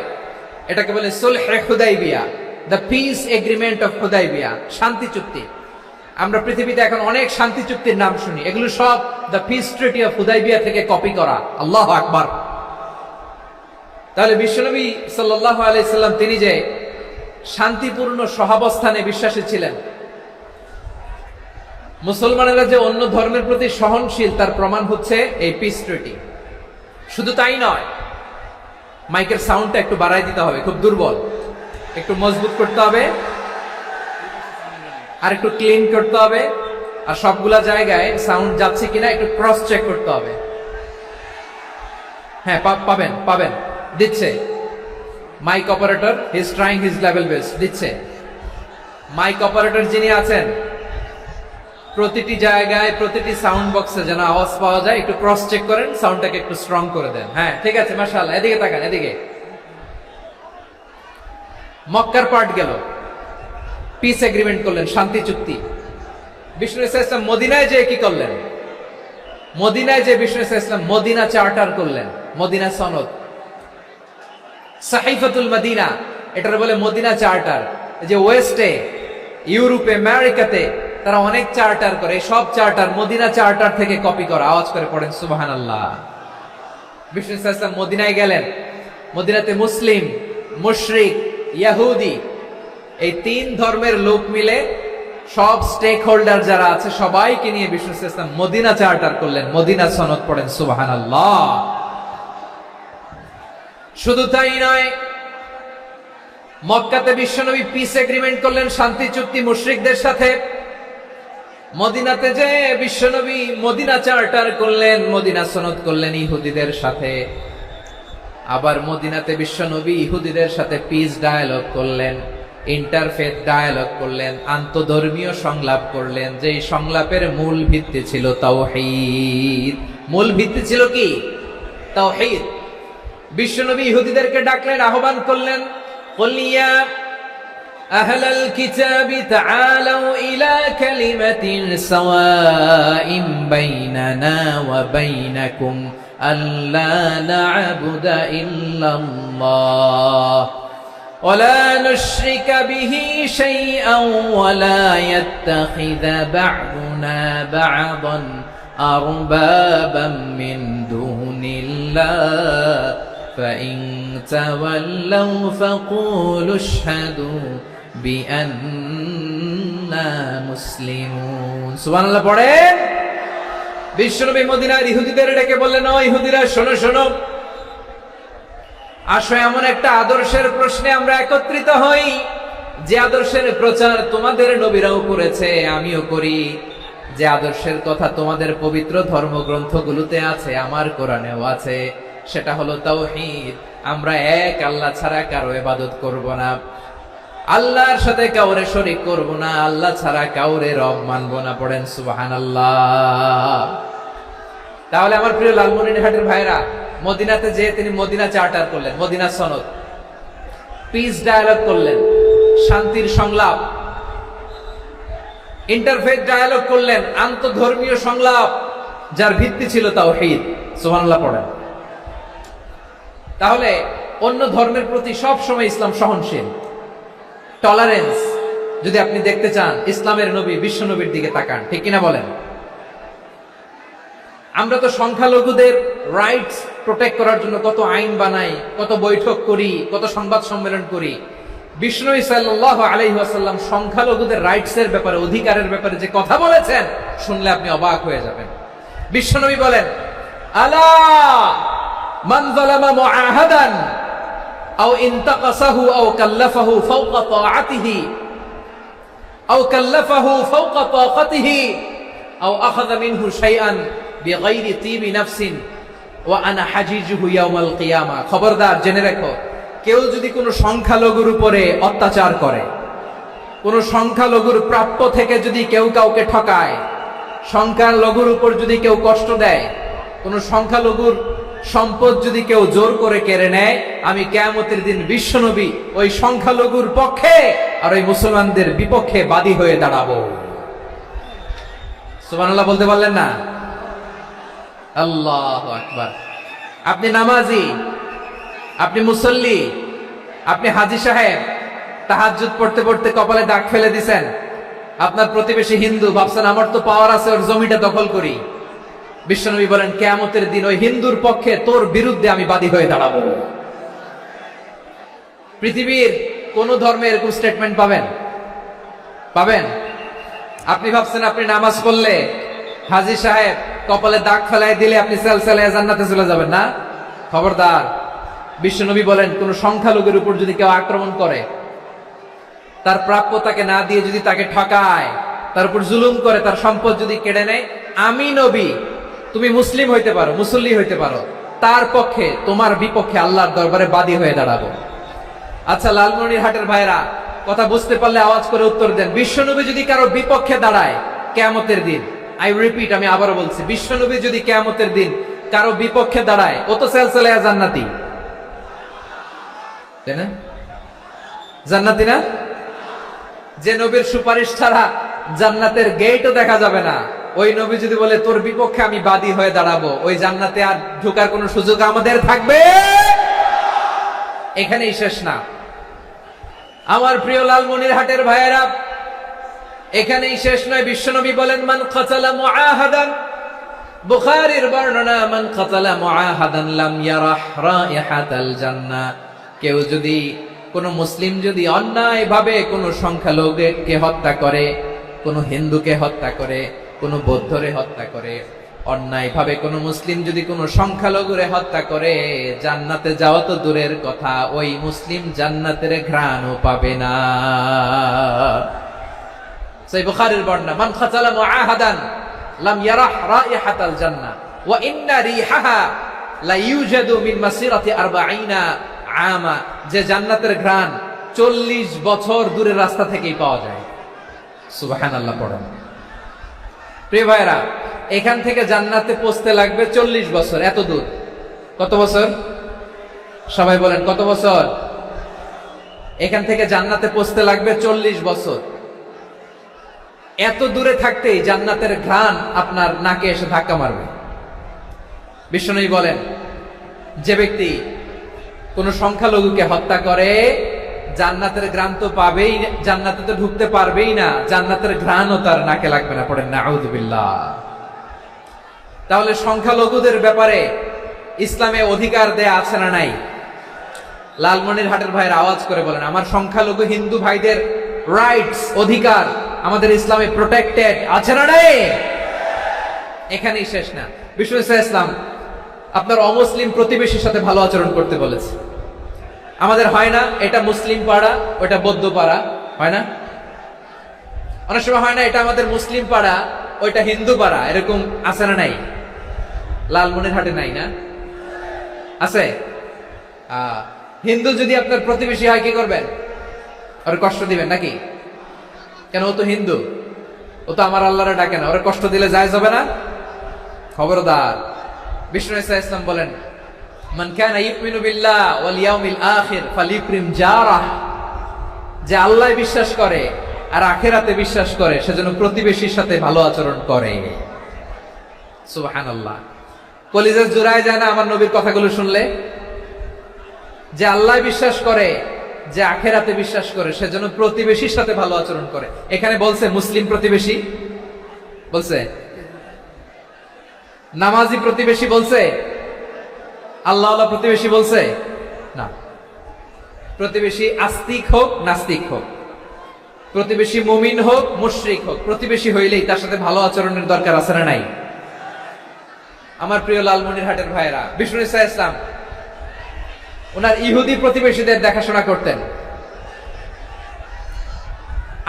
এটাকে বলে সুলহে হুদাইবিয়া, the peace agreement of Hudaybiyyah, শান্তি চুক্তি। আমরা পৃথিবীতে এখন অনেক শান্তি চুক্তির নাম শুনি, এগুলো সব the piece treaty of Hudaibiya থেকে কপি করা। আল্লাহু আকবার। তাহলে বিশ্বনবী সাল্লাল্লাহু আলাইহি সাল্লাম তিনি যে শান্তিপূর্ণ সহাবস্থানে বিশ্বাসী ছিলেন, মুসলমানেরা যে অন্য ধর্মের প্রতি সহনশীল, তার প্রমাণ হচ্ছে এই পিস ট্রিটি। শুধু তাই নয়, মাইকের সাউন্ডটা একটু বাড়াই দিতে হবে, খুব দুর্বল, একটু মজবুত করতে হবে, আর একটু ক্লিন করতে হবে, আর সবগুলা জায়গায় সাউন্ড যাচ্ছে কিনা একটু ক্রস চেক করতে হবে। হ্যাঁ, পাবেন দিচ্ছে mike operator, he is trying his level best, দিচ্ছে। মাইক অপারেটর যিনি আছেন, প্রতিটি জায়গায় প্রতিটি সাউন্ড বক্সে যেন আওয়াজ পাওয়া যায়, একটু ক্রস চেক করেন, সাউন্ডটাকে একটু স্ট্রং করে দেন। হ্যাঁ, ঠিক আছে, মাশাআল্লাহ। এদিকে তাকান, এদিকে। মক্কার পার্ট গেল, পিস এগ্রিমেন্ট করলেন, শান্তি চুক্তি। বিষ্ণু ইসলাম মদিনায় যে কি করলেন? মদিনায় যে বিষ্ণু ইসলাম মদিনা চার্টার করলেন, মদিনা সনদ, সাহিফাতুল মদিনা, এটার বলে মদিনা চার্টার। যে ওয়েস্টে, ইউরোপে, আমেরিকাতে তারা অনেক চার্টার করে, সব চার্টার মদিনা চার্টার থেকে কপি করা। আওয়াজ করে পড়েন সুবহানাল্লাহ। বিষ্ণু ইসলাম মদিনায় গেলেন, মদিনাতে মুসলিম, মুশরিক, ইহুদি, এই তিন ধর্মের লোক মিলে সব স্টেক হোল্ডার যারা আছে সবাইকে নিয়ে বিষ্ণু ইসলাম মদিনা চার্টার করলেন, মদিনা সনদ। পড়েন সুবহানাল্লাহ। শুধু তাই নয়, মক্কাতে বিশ্বনবী পিস এগ্রিমেন্ট করলেন, শান্তি চুক্তি মুশরিকদের সাথে। মদিনাতে যে বিশ্বনবী মদিনা চার্টার করলেন, মদিনা সনদ করলেন ইহুদিদের সাথে। আবার মদিনাতে বিশ্বনবী ইহুদিদের সাথে পিস ডায়ালগ করলেন, ইন্টারফেথ ডায়ালগ করলেন, আন্তধর্মীয় সংলাপ করলেন। যেই সংলাপের মূল ভিত্তি ছিল তাওহীদ। মূল ভিত্তি ছিল কি? তাওহীদ। বিশ্বনবী ইহুদিদেরকে ডাকলেন, আহ্বান করলেন, قل يا أهل الكتاب تعالوا إلى كلمة سواء بيننا وبينكم ألا نعبد إلا الله ولا نشرك به شيئا ولا يتخذ بعضنا بعضا أربابا من دون الله فإن تولوا فقولوا اشهدوا بأننا مسلمون। সুবহানাল্লাহ পড়েন। বিশ্বনবী মদিনার ইহুদিদের ডেকে বললেন, ও ইহুদিরা, শোনো শোনো, আসো এমন একটা আদর্শের প্রশ্নে আমরা একত্রিত হই, যে আদর্শের প্রচার তোমাদের নবীরাও করেছে, আমিও করি, যে আদর্শের কথা তোমাদের পবিত্র ধর্মগ্রন্থগুলোতে আছে, আমার কোরআনেও আছে। সেটা হলো তাওহীদ। আমরা এক আল্লাহ ছাড়া কারো ইবাদত করব না, আল্লাহর সাথে কাউরে শরীক করব না, আল্লাহ ছাড়া কাউরে রব মানব না। পড়েন সুবহানাল্লাহ। তাহলে আমার প্রিয় লালমনিরহাটের ভাইরা, মদিনাতে যে তিনি মদিনা চার্টার করলেন, মদিনা সনদ, পিস ডায়ালগ করলেন, শান্তির সংলাপ, ইন্টারফেথ ডায়ালগ করলেন, আন্তধর্মীয় সংলাপ, যার ভিত্তি ছিল তাওহীদ। সুবহানাল্লাহ পড়েন। তাহলে অন্য ধর্মের প্রতি সব সময় ইসলাম সহনশীল, টলারেন্স। যদি আপনি দেখতে চান ইসলামের নবী বিশ্ব নবীর দিকে তাকান, ঠিক কিনা বলেন? আমরা তো সংখ্যালঘুদের রাইটস প্রোটেক্ট করার জন্য কত আইন বানাই, কত বৈঠক করি, কত সংবাদ সম্মেলন করি। বিষ্ণু সাল্লাল্লাহু আলাইহি ওয়াসাল্লাম সংখ্যালঘুদের রাইটস এর ব্যাপারে, অধিকারের ব্যাপারে যে কথা বলেছেন, শুনলে আপনি অবাক হয়ে যাবেন। বিশ্বনবী বলেন, আলা মান যালামা মুআহাদান আও ইনতাকাসাহু আও কাল্লাফাহু ফাওকা তাআতিহি আও কাল্লাফাহু ফাওকা তাকাতিহি আও আখাযা মিনহু শাইআন বিগাইরি তিবি নাফসিন ওয়া আনা হাজিজুহু ইয়াউমাল কিয়ামা। খবরদার, জেনে রাখো, কেউ যদি কোনো সংখ্যালঘুর উপরে অত্যাচার করে, কোন সংখ্যালঘুর প্রাপ্য থেকে যদি কেউ কাউকে ঠকায়, সংখ্যালঘুর উপর যদি কেউ কষ্ট দেয়, কোন সংখ্যালঘুর সম্পদ যদি কেউ জোর করে কেড়ে নেয়, আমি কিয়ামতের দিন বিশ্বনবী ওই সংখ্যালঘুর পক্ষে আর ওই মুসলমানদের বিপক্ষে বাদী হয়ে দাঁড়াবো। সুবহানাল্লাহ বলতে পারলেন না? আল্লাহু আকবার। আপনি নামাজি, আপনি মুসল্লি, আপনি হাজী সাহেব, তাহাজ্জুদ পড়তে পড়তে কপালে দাগ ফেলে দিছেন, আপনার প্রতিবেশী হিন্দু, ভাবছেন আমার তো পাওয়ার আছে, ওর জমিটা দখল করি। বিশ্বনবী বলেন, কিয়ামতের দিন ওই হিন্দুর পক্ষে তোর বিরুদ্ধে আমি বাদী হয়ে দাঁড়াবো। পৃথিবীর কোন ধর্মে এরকম স্টেটমেন্ট পাবেন? পাবেন? আপনি ভাবছেন আপনি নামাজ পড়লে, হাজী সাহেব কপালে দাগ ফেলাই দিলে আপনি সেলসেলায় জান্নাতে চলে যাবেন না? খবরদার। বিশ্বনবী বলেন, কোন সংখ্যালঘুর উপর যদি কেউ আক্রমণ করে, তার প্রাপ্য তাকে না দিয়ে যদি তাকে ঠকায়, তার উপর জুলুম করে, তার সম্পদ যদি কেড়ে নেয়, আমি নবী, তুমি মুসলিম হইতে পারো, মুসল্লি হইতে পারো, তার পক্ষে তোমার বিপক্ষে আল্লাহর দরবারে বাদী হয়ে দাঁড়াবো। আচ্ছা লালমনিরহাটের ভাইরা, কথা বুঝতে পারলে আওয়াজ করে উত্তর দেন। বিশ্বনবী যদি কারো বিপক্ষে দাঁড়ায় কিয়ামতের দিন, আই রিপিট, আমি আবারও বলছি, বিশ্বনবী যদি কিয়ামতের দিন কারো বিপক্ষে দাঁড়ায়, ও তো সেলসেলায় জান্নাতি, তাই না? জান্নাতি না? যে নবীর সুপারিশ ছাড়া জান্নাতের গেটও দেখা যাবে না, ওই নবী যদি বলে তোর বিপক্ষে আমি বাদী হয়ে দাঁড়াবো, ওই জান্নাতে আর ঢোকার কোনো সুযোগ আমাদের থাকবে? এখানেই শেষ না আমার প্রিয় লালমনিরহাটের ভাইয়েরা, এখানেই শেষ নয়। বিশ্বনবী বলেন মান কাতালা মুআহাদান, বুখারীর বর্ণনা, মান কাতালা মুআহাদান লাম ইয়ারাহ রাইহাতাল জান্নাহ। কেউ যদি, কোন মুসলিম যদি অন্যায়ভাবে কোন সংখ্যালঘুকে হত্যা করে, কোন হিন্দুকে হত্যা করে, কোন বৌদ্ধরে হত্যা করে, অন্যায়ভাবে কোন মুসলিম যদি কোন সংখ্যালঘুরে হত্যা করে, জান্নাতে যাওয়া তো দূরের কথা, ওই মুসলিম জান্নাতের ঘ্রাণও পাবে না। সহিহ বুখারীর বর্ণনা, মান কাতালা মুআহাদান লাম ইয়ারাহ রাইহাতাল জান্নাহ ওয়া ইন্না রিহাহা লা ইউজাদু মিন মাসিরাতি 40 আমা। যে জান্নাতের ঘ্রাণ 40 বছর দূরের রাস্তা থেকেই পাওয়া যায়। সুবহানাল্লাহ পড়েন। প্রিয় ভাইরা, এখান থেকে জান্নাতে পৌঁছতে লাগবে 40 বছর। এত দূর, কত বছর? সবাই বলেন কত বছর? এখান থেকে জান্নাতে পৌঁছতে লাগবে 40 বছর। এত দূরে থাকতেই জান্নাতের ঘ্রাণ আপনার নাকে এসে ধাক্কা মারবে। বিশ্বনবী বলেন, যে ব্যক্তি কোন সংখ্যালঘুকে হত্যা করে, জান্নাতের ঘ্রাণ তো পাবেই, জান্নাতে তো ঢুকতে পারবেই না, জান্নাতের ঘ্রাণও তার নাকে লাগবে না। পড়েন নাউযুবিল্লাহ। তাহলে সংখ্যালঘুদের ব্যাপারে ইসলামে অধিকার দেয়া আছে না নাই? লালমনিরহাটের ভাইয়ের আওয়াজ করে বলেন, আমার সংখ্যালঘু হিন্দু ভাইদের রাইটস, অধিকার আমাদের ইসলামে প্রোটেক্টেড আছে না নাই? এখানেই শেষ না। বিষ্ণু ইসলাম আপনার অমুসলিম প্রতিবেশীর সাথে ভালো আচরণ করতে বলেছে। আমাদের হয় না, এটা মুসলিম পাড়া, ওটা বৌদ্ধ পাড়া, হয় না? অনেক সময় হয় না, এটা আমাদের মুসলিম পাড়া, ওইটা হিন্দু পাড়া, এরকম আছে না নাই? লালমনিরহাটে নাই না? আছে? হিন্দু যদি আপনার প্রতিবেশী হয় কি করবেন? ওর কষ্ট দিবেন নাকি? কেন? ও তো হিন্দু, ও তো আমার আল্লাহরে ডাকে না, ওরা কষ্ট দিলে জায়েজ হবে না? খবরদার। বিষ্ণু ইসলাম বলেন, মান কানা ইউমিনু বিল্লাহ ওয়াল ইয়াউমিল আখির ফালিউকরিম জারাহ। যে আল্লাহ বিশ্বাস করে আর আখিরাতে বিশ্বাস করে, সেজন্য প্রতিবেশীর সাথে ভালো আচরণ করে। সুবহানাল্লাহ। কলিজা জুড়ায় যায় না আমার নবীর কথাগুলো শুনলে? যে আল্লাহ বিশ্বাস করে, যে আখিরাতে বিশ্বাস করে, সেজন্য প্রতিবেশীর সাথে ভালো আচরণ করে। এখানে বলছে মুসলিম প্রতিবেশী বলছে, নামাজি প্রতিবেশী বলছে, আল্লাহওয়ালা প্রতিবেশী বলছে না। প্রতিবেশী আস্তিক হোক নাস্তিক হোক, প্রতিবেশী মুমিন হোক মুশরিক হোক, প্রতিবেশী হইলেই তার সাথে ভালো আচরণের দরকার আছে না নাই? আমার প্রিয় লালমনিরহাটের ভাইয়েরা, বিষ্ণু ইসলাম ওনার ইহুদি প্রতিবেশীদের দেখাশোনা করতেন।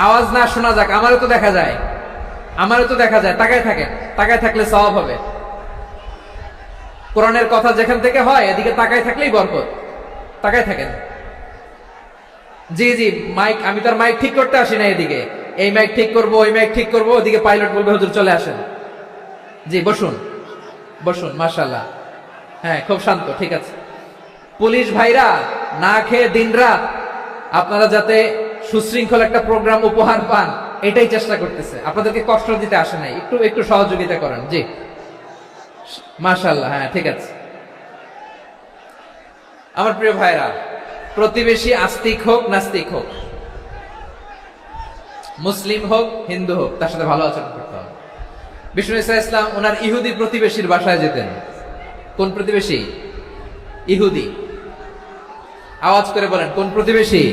আওয়াজ না শোনা যাক, আমারও তো দেখা যায়, আমারও তো দেখা যায়। তাকায় থাকেন, তাকায় থাকলে সওয়াব হবে। কোরআনের কথা যেখান থেকে হয়, এদিকে তাকায় থাকলেই বরকত। তাকায় থাকেন। জি জি, মাইক, আমি তার মাইক ঠিক করতে আসি না এদিকে, এই মাইক ঠিক করব, ওই মাইক ঠিক করব, ওদিকে পাইলট বলবে হুজুর চলে আসেন। জি বসুন, বসুন, মাশাআল্লাহ। হ্যাঁ, খুব শান্ত, ঠিক আছে। পুলিশ ভাইরা না খেয়ে দিনরাত আপনারা যাতে সুশৃঙ্খল একটা প্রোগ্রাম উপহার পান, এটাই চেষ্টা করতেছে। আপনাদেরকে কষ্ট দিতে আসে নাই, একটু একটু সহযোগিতা করেন। জি মাশাআল্লাহ। হ্যাঁ, ঠিক আছে। আমার প্রিয় ভাইরা, প্রতিবেশী আস্তিক হোক নাস্তিক হোক, মুসলিম হোক হিন্দু হোক, তার সাথে ভালো আচরণ করতে হবে। বিষ্ণু ইসলাম ওনার ইহুদি প্রতিবেশীর বাসায় যেতেন। কোন প্রতিবেশী? ইহুদি। আওয়াজ করে বলেন, কোন প্রতিবেশী?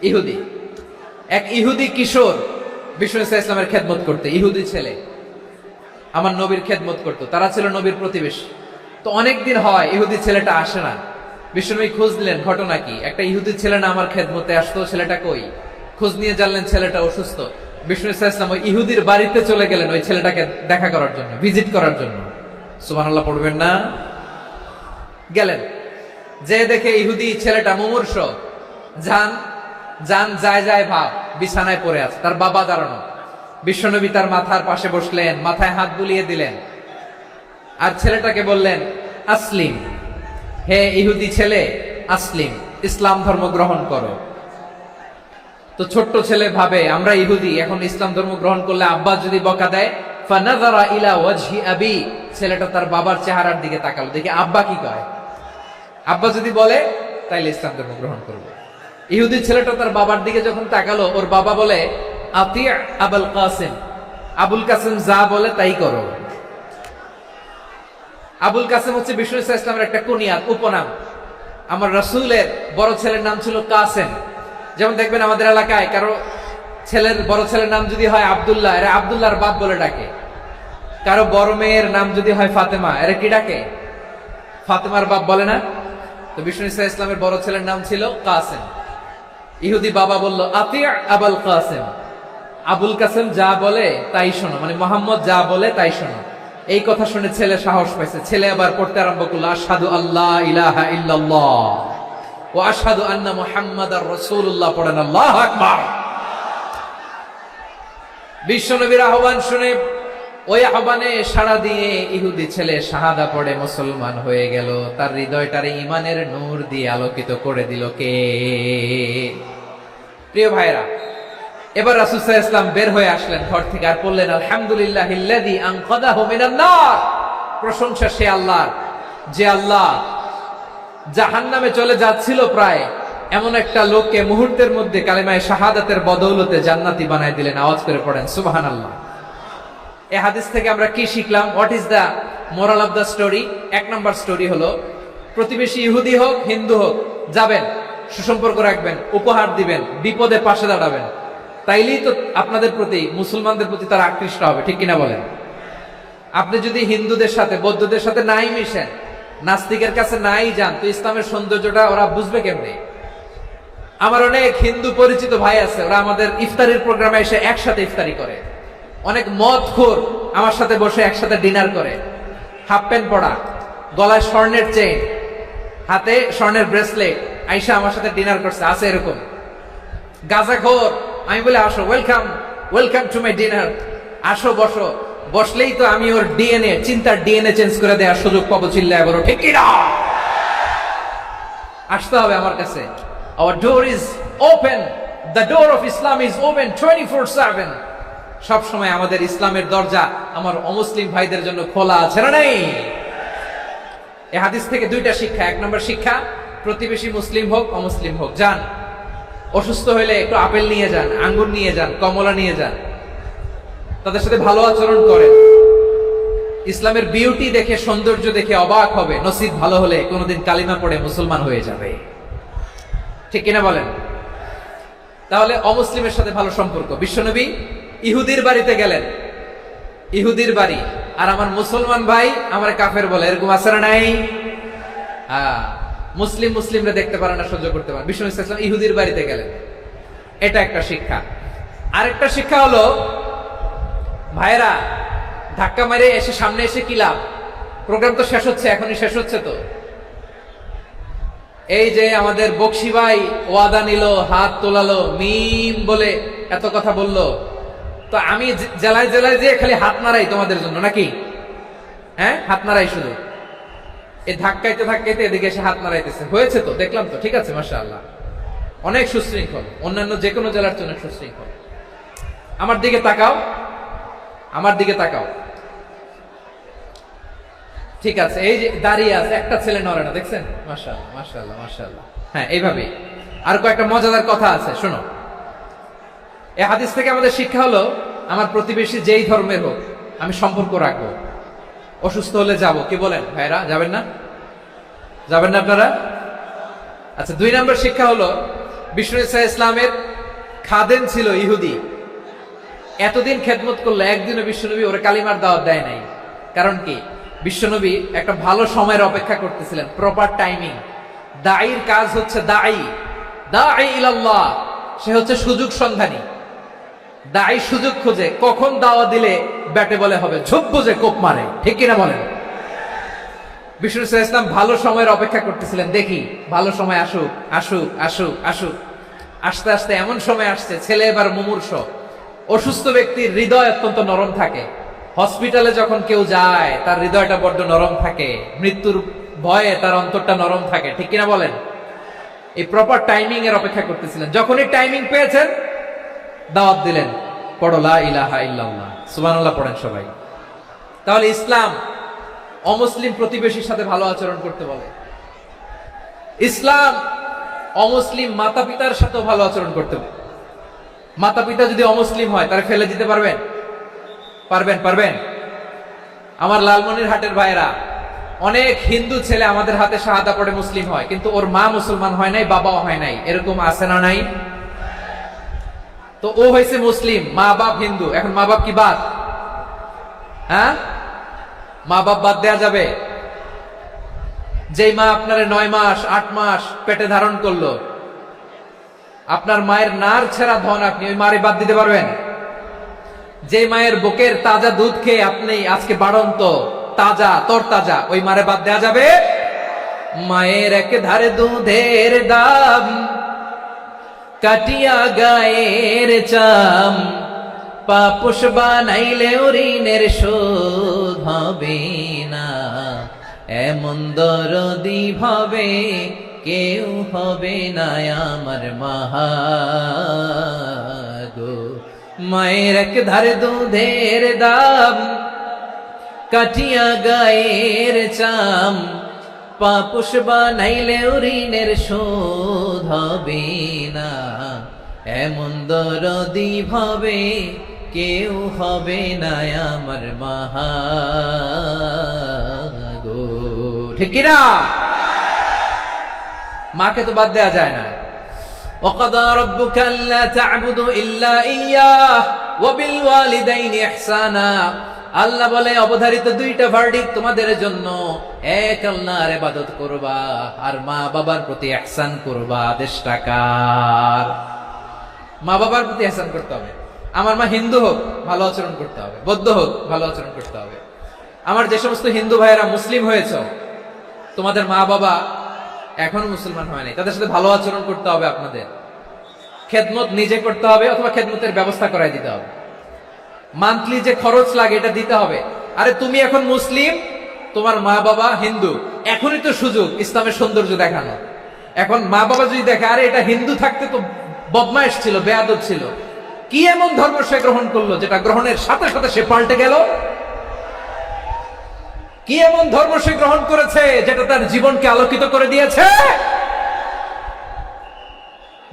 ইহুদি। এক ইহুদি কিশোর বিষ্ণু ইসলামের খেদমত করতে, ইহুদি ছেলে আমার নবীর খেদমত করতো। তারা ছিল নবীর প্রতিবেশী। তো অনেকদিন হয় ইহুদি ছেলেটা আসে না। বিশ্বনবী খোঁজ নিলেন, ঘটনা কি? একটা ইহুদি ছেলে না আমার খেদমতে আসতো, ছেলেটা কই? খোঁজ নিয়ে জানলেন ছেলেটা অসুস্থ। বিষ্ণু ইসলাম ওই ইহুদির বাড়িতে চলে গেলেন ওই ছেলেটাকে দেখা করার জন্য, ভিজিট করার জন্য। সুবহানাল্লাহ পড়বেন না? গেলেন, যে দেখে ইহুদি ছেলেটা মুমূর্ষ, জান জান যায় যায় ভাব, বিছানায় পড়ে আছে, তার বাবা দাঁড়ানো। বিশ্বনবী তার মাথার পাশে বসলেন, মাথায় হাত বুলিয়ে দিলেন, আর ছেলেটাকে বললেন আসলিম, হে ইহুদি ছেলে, আসলিম, ইসলাম ধর্ম গ্রহণ করো। তো ছোট্ট ছেলে ভাবে আমরা ইহুদি, এখন ইসলাম ধর্ম গ্রহণ করলে আব্বা যদি বকা দেয়, ফানাযারা ইলা ওয়াজহি আবি, ছেলেটা তার বাবার চেহারার দিকে তাকালো, দেখি আব্বা কি কয়। আব্বা যদি বলে তাইলে ইসলাম ধর্ম গ্রহণ করবে। ইহুদি ছেলেটা তার বাবার দিকে যখন তাকালো, ওর বাবা বলে আতি আবুল কাসিম, আবুল কাসিম যা বলে তাই করো। আবুল কাসিম হচ্ছে বিষ্ণু ইসলামের একটা কুনিয়াত, উপনাম। আমার রাসূলের বড় ছেলের নাম ছিল কাসেম। যেমন দেখবেন আমাদের এলাকায় কারো বড় ছেলের নাম যদি হয় আব্দুল্লাহ, এরা আব্দুল্লাহর বাপ বলে ডাকে। কারো বড় মেয়ের নাম যদি হয় ফাতেমা, এরা কি ডাকে? ফাতেমার বাপ বলে না? তো বিষ্ণু ইসলামের বড় ছেলের নাম ছিল কাসেম। ইহুদি বাবা বলল আতি আবুল কাসেম, আবুল কাসেম যা বলে তাই শোনো, মানে মোহাম্মদ যা বলে তাই শোনো। এই কথা শুনে ছেলে সাহস পাইছে, ছেলে আবার পড়তে আরম্ভ করলো আশহাদু আল্লাহ ইলাহা ইল্লাল্লাহ ওয়া আশহাদু আন্না মুহাম্মাদার রাসূলুল্লাহ, পড়েন আল্লাহু আকবার। বিশ্বনবীর আহ্বান শুনে ওই আহ্বানে সাড়া দিয়ে ইহুদি ছেলে শাহাদা পড়ে মুসলমান হয়ে গেল। তার হৃদয়টারে ঈমানের নূর দিয়ে আলোকিত করে দিল কে? প্রিয় ভাইরা, এবার রাসূল সাল্লাল্লাহু আলাইহি ওয়াসাল্লাম বের হয়ে আসলেন ঘর থেকে, আর বললেন আলহামদুলিল্লাহিল্লাযী আনকাযাহু মিনান নার, প্রশংসা সে আল্লাহর যে আল্লাহ জাহান্নামে চলে যাচ্ছিল প্রায় এমন একটা লোককে মুহূর্তের মধ্যে কালেমায়ে শাহাদাতের বদৌলতে জান্নাতি বানায় দিলেন। আওয়াজ করে পড়েন সুবহানাল্লাহ। এই হাদিস থেকে আমরা কি শিখলাম? What is the moral of the story? এক নম্বর স্টোরি হলো, প্রতিবেশী ইহুদি হোক হিন্দু হোক, যাবেন, সুসম্পর্ক রাখবেন, উপহার দিবেন, বিপদে পাশে দাঁড়াবেন, তাইলেই তো আপনাদের প্রতি, মুসলমানদের প্রতি তারা আকৃষ্ট হবে, ঠিক কিনা বলেন? আপনি যদি হিন্দুদের সাথে বৌদ্ধদের সাথে নাই মিশেন, নাস্তিকের কাছে নাই যান, তো ইসলামের সৌন্দর্যটা ওরা বুঝবে কেমনে? আমার অনেক হিন্দু পরিচিত ভাই আছে, ওরা আমাদের ইফতারির প্রোগ্রামে এসে একসাথে ইফতারি করে। অনেক মদখোর আমার সাথে বসে একসাথে ডিনার করে, হাফ প্যান্ট পরা, গলায় স্বর্ণের চেইন, হাতে স্বর্ণের ব্রেসলেট, আইসা আমার সাথে ডিনার করছে, আছে এরকম। গাঁজাখোর, আমি বলে আসো, welcome welcome to my dinner, আসো বসো, বসলেই তো আমি ওর ডিএনএ, চিন্তার ডিএনএ চেঞ্জ করে দেওয়ার সুযোগ পাবো, চিল্লায় বলো ঠিক কি না? আসতে হবে আমার কাছে। Our door is open, the door of Islam is open 24/7। সব সময় আমাদের ইসলামের দরজা আমার অমুসলিম ভাইদের জন্য খোলা আছে না নেই? এই হাদিস থেকে দুইটা শিক্ষা। এক নম্বর শিক্ষা, প্রতিবেশী মুসলিম হোক অমুসলিম হোক, যান, অসুস্থ হইলে একটু আপেল নিয়ে যান, আঙ্গুর নিয়ে যান, কমলা নিয়ে যান, তাদের সাথে ভালো আচরণ করেন। ইসলামের বিউটি দেখে, সৌন্দর্য দেখে অবাক হবে, নসিব ভালো হলে কোনোদিন কালিমা পড়ে মুসলমান হয়ে যাবে, ঠিক কিনা বলেন? তাহলে অমুসলিমের সাথে ভালো সম্পর্ক। বিশ্বনবী ইহুদির বাড়িতে গেলেন, ইহুদির বাড়ি, আর আমার মুসলমান ভাই আমার কাফের বলে, এরকম আছে না নাই? মুসলিম মুসলিমরা দেখতে পারে না, সহ্য করতে পারে। বিশ্বনবী সাল্লাল্লাহু আলাইহি ওয়াসাল্লাম ইহুদির বাড়িতে গেলেন, এটা একটা শিক্ষা। আরেকটা শিক্ষা হলো, ভাইরা ধাক্কা মারে এসে সামনে এসে কি লাভ? প্রোগ্রাম তো শেষ হচ্ছে, এখনই শেষ হচ্ছে। তো এই যে আমাদের বকশি ভাই ওয়াদা নিল, হাত তোলালো, মিম বলে এত কথা বললো, তো আমি জেলায় জেলায় যে খালি হাত নাড়াই তোমাদের জন্য নাকি? হ্যাঁ, হাত নাড়াই শুধু। এই ধাক্কাইতে ধাক্কাইতে এদিকে এসে হাত নাড়াইতেছে, হয়েছে তো, দেখলাম তো, ঠিক আছে, মাশাআল্লাহ, অনেক সুশৃঙ্খল, অন্যান্য যে কোনো জেলার জন্য সুশৃঙ্খল। আমার দিকে তাকাও, আমার দিকে তাকাও, ঠিক আছে। এই যে দাঁড়িয়ে আছে, একটা ছেলে নড়ে না, দেখছেন? মাশাআল্লাহ মাশাআল্লাহ মাশাআল্লাহ। হ্যাঁ, এইভাবে। আর কয়েকটা মজাদার কথা আছে, শোনো। এই হাদিস থেকে আমাদের শিক্ষা হলো, আমার প্রতিবেশী যেই ধর্মের হোক আমি সম্পর্ক রাখবো। অসুস্থ হলে যাব, কি বলেন ভাইরা? যাবেন না? যাবেন না আপনারা? আচ্ছা, 2 নম্বর শিক্ষা হলো, বিষ্ণু ইসলামের খাদেম ছিল ইহুদি, এতদিন খেদমত করলো, একদিনও বিশ্বনবী ওরা কালিমার দাওয়াত দেয় নাই। কারণ কি? বিশ্বনবী একটা ভালো সময়ের অপেক্ষা করতেছিলেন, প্রপার টাইমিং। দাঈর কাজ হচ্ছে দাঈ ইলাল্লাহ, সে হচ্ছে সুযোগ সন্ধানী। দাঈ সুযোগ খোঁজে, কখন দাওয়া দিলে ব্যাটে বলে হবে, ঝোপ বুঝে কোপ মারে, ঠিক কিনা বলেন? বিষ্ণু ইসলাম ভালো সময়ের অপেক্ষা করতেছিলেন, দেখি ভালো সময় আসুক আসুক আসুক আসুক। আস্তে আস্তে এমন সময় আসছে, ছেলে এবার মুমূর্ষ। অসুস্থ ব্যক্তির হৃদয় অত্যন্ত নরম থাকে, হসপিটালে যখন কেউ যায় তার হৃদয়টা বড্ড নরম থাকে, মৃত্যুর ভয়ে তার অন্তরটা নরম থাকে, ঠিক কিনা বলেন? এই প্রপার টাইমিং এর অপেক্ষা করতেছিলেন। যখনই টাইমিং পেয়েছেন দাওয়াত দিলেন, পড়ো লা ইলাহা ইল্লাল্লাহ, সুবহানাল্লাহ পড়েন সবাই। তাহলে ইসলাম অমুসলিম প্রতিবেশীর সাথে ভালো আচরণ করতে বলে। ইসলাম অমুসলিম মাতা পিতার সাথেও ভালো আচরণ করতে বলে। মাতা পিতা যদি অমুসলিম হয় তারা ফেলে দিতে পারবেন? পারবেন? আমার লালমনিরহাটের ভাইরা, অনেক হিন্দু ছেলে আমাদের হাতে শাহাদা পড়ে মুসলিম হয়, কিন্তু ওর মা মুসলমান হয় নাই, বাবাও হয় নাই, এরকম আছে না নাই? তো ও হয়েছে মুসলিম, মা বাপ হিন্দু, এখন মা বাপ কি বাদ? হ্যাঁ, মা বাপ বাদ দেয়া যাবে? যেই মা আপনার 9 মাস 8 মাস পেটে ধারণ করলো, আপনার মায়ের নার ছেঁড়া ধন, আপনি ওই মারে বাদ দিতে পারবেন? যে মায়ের বুকের তাজা দুধ খেয়ে আপনি আজকে বাড়ন্ত তাজা তরতাজা, ওই মারে বাদ দেয়া যাবে? মায়ের এক ধারে দুধের দাম, কাটিয়া গায়ের চাম, পাপুষ বানাইলে ঋণের শোধ হবে না, এমন দরদি ভাবে কেউ হবে না আমার মাহা গো। মায়ের এক ধারে দুধের দাম, কাটিয়া গায়ের চাম, পাপুষ বানাইলে ঋণের শোধ হবে না, এমন দরদি ভাবে কেউ হবে না আমার মাহা গো। ঠিক কিনা? মাকে তো বাদ দেয়া যায় না। وَقَضَى رَبُّكَ أَلَّا تَعْبُدُوا إِلَّا إِيَّاهُ وَبِالْوَالِدَيْنِ إِحْسَانًا। আল্লাহ বলে অবধারিত দুইটা ভার্ডিক্ট তোমাদের জন্য, এক আল্লাহর ইবাদত করবা আর মা বাবার প্রতি ইহসান করবা। আদেশটা কার? মা বাবার প্রতি ইহসান করতে হবে। আমার মা হিন্দু হোক ভালো আচরণ করতে হবে, বৌদ্ধ হোক ভালো আচরণ করতে হবে। আমার যে সমস্ত হিন্দু ভাইয়েরা মুসলিম হয়েছ, তোমাদের মা বাবা এখনো মুসলমান হয় নাই, তাদের সাথে ভালো আচরণ করতে হবে। আপনাদের খেদমত নিজে করতে হবে অথবা খেদমতের ব্যবস্থা করাই দিতে হবে। মান্থলি যে খরচ লাগে এটা দিতে হবে। আরে তুমি এখন মুসলিম, তোমার মা বাবা হিন্দু, এখনই তো সুযোগ ইসলামের সৌন্দর্য দেখানো। এখন মা বাবা যদি দেখে আরে এটা হিন্দু থাকতে তো বদমাইশ ছিল, বেয়াদব ছিল, কি এমন ধর্ম সে গ্রহণ করলো যেটা গ্রহণের সাথে সাথে সে পাল্টে গেল? কি এমন ধর্ম সে গ্রহণ করেছে যেটা তার জীবনকে আলোকিত করে দিয়েছে?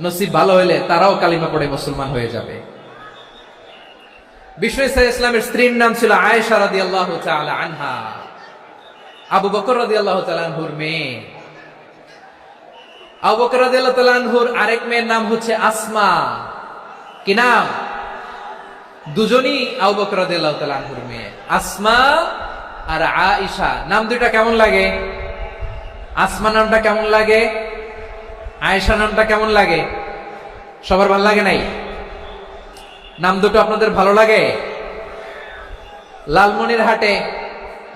নসিব ভালো হইলে তারাও কালিমা পড়ে মুসলমান হয়ে যাবে। বিশ্ব ইসলামের স্ত্রীর নাম ছিল আয়েশা রাদিয়াল্লাহু তাআলা আনহা, আবু বকর রাদিয়াল্লাহু তাআলা আনহুর মেয়ে। আবু বকর রাদিয়াল্লাহু তাআলা আনহুর আরেক মেয়ের নাম হচ্ছে আসমা। কি নাম? দুজনই আবু বকর রাদিয়াল্লাহু তাআলা আনহুর মেয়ে, আসমা আর আয়েশা। নাম দুইটা কেমন লাগে? আসমা নামটা কেমন লাগে? আয়েশা নামটা কেমন লাগে? সবার ভালো লাগে নাই? নাম দুটো আপনাদের ভালো লাগে? লালমনিরহাটে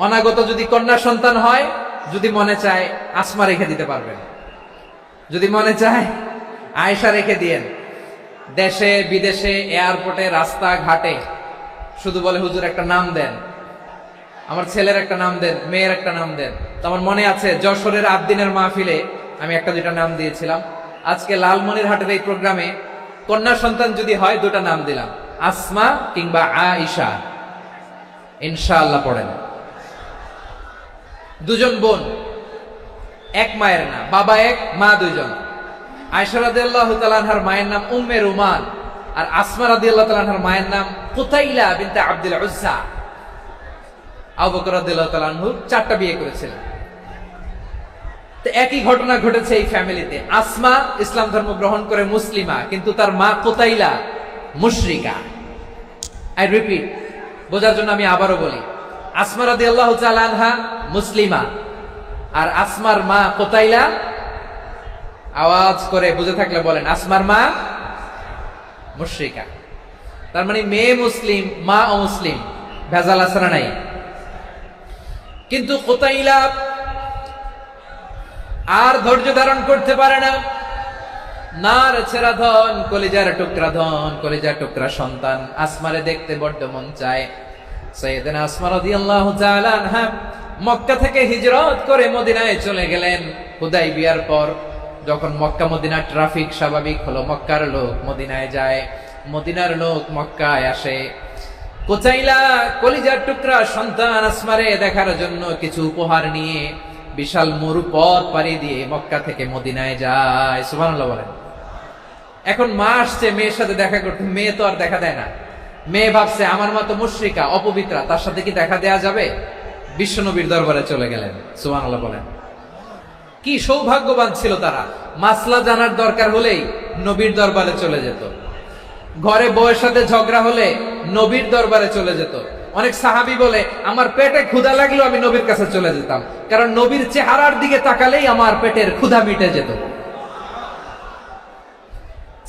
অনাগত যদি কন্যা সন্তান হয়, যদি মনে চায় আসমা রেখে দিতে পারবেন, যদি মনে চায় আয়েশা রেখে দিয়েন। দেশে বিদেশে এয়ারপোর্টে রাস্তা ঘাটে শুধু বলে হুজুর একটা নাম দেন, আমার ছেলের একটা নাম দেন, মেয়ের একটা নাম দেন। তো আমার মনে আছে যশোরের আবদিনের মাহফিলে আমি একটা দুইটা নাম দিয়েছিলাম। আজকে লালমনিরহাটের এই প্রোগ্রামে কন্যা সন্তান যদি হয় দুটা নাম দিলাম, আসমা কিংবা আয়েশা। ইনশাআল্লাহ পড়েন। দুজন বোন, এক মায়ের নাম, বাবা এক মা দুইজন। আয়েশা রাদিয়াল্লাহু তাআলা আনহার মায়ের নাম উম্মে রুমান, আর আসমা রাদিয়াল্লাহু তাআলা আনহার মায়ের নাম কুতাইলা বিনতে আব্দুল উজ্জা। আবু বকর রাদিয়াল্লাহু তাআলা আনহু 4টা বিয়ে করেছিলেন। তো একই ঘটনা ঘটেছে এই ফ্যামিলিতে। আসমা ইসলাম ধর্ম গ্রহণ করে মুসলিমা, কিন্তু তার মা কুতাইলা মুশরিকা। আই রিপিট, বোঝার জন্য আমি আবারও বলি, আসমা রাদিয়াল্লাহু তাআলা আনহা মুসলিমা, আর আসমার মা কুতাইলা, আওয়াজ করে বুঝে থাকলে বলেন, আসমার মা মুশরিকা। তার মানে মেয়ে মুসলিম, মা অমুসলিম। ভেজাল আছে না নাই? কিন্তু কুতাইলা আর ধৈর্য ধারণ করতে পারে না। নার ছেঁড়া ধন, কলিজার টুকরা ধন, কলিজার টুকরা সন্তান আসমারে দেখতে বড্ড মন চায়। সাইয়েদনা আসমা রাদিয়াল্লাহু তাআলা আনহা মক্কা থেকে হিজরত করে মদিনায় চলে গেলেন। হুদাইবিয়ার পর যখন মক্কা মদিনা ট্রাফিক স্বাভাবিক হলো, মক্কার লোক মদিনায় যায়, মদিনার লোক মক্কায় আসে কোচাইলা কলিজার টুকরা সন্তান আসমারে দেখার জন্য কিছু উপহার নিয়ে বিশাল মরু পথ পাড়ি দিয়ে মক্কা থেকে মদিনায় যায়। সুবহানাল্লাহ বলেন। এখন মা আসছে মেয়ের সাথে দেখা করতে, মেয়ে তো আর দেখা দেয় না। মেয়ে ভাবছে আমার মা তো মুশরিকা, অপবিত্রা, তার সাথে কি দেখা দেয়া যাবে? বিশ্বনবীর দরবারে চলে গেলেন। সুবহানাল্লাহ বলেন। কি সৌভাগ্যবান ছিল তারা, মাসলা জানার দরকার হলেই নবীর দরবারে চলে যেত। ঘরে বউয়ের সাথে ঝগড়া হলে নবীর দরবারে চলে যেত। অনেক সাহাবী বলে আমার পেটে ক্ষুধা লাগলেও আমি নবীর কাছে চলে যেতাম, কারণ নবীর চেহারার দিকে তাকালেই আমার পেটের ক্ষুধা মিটে যেত।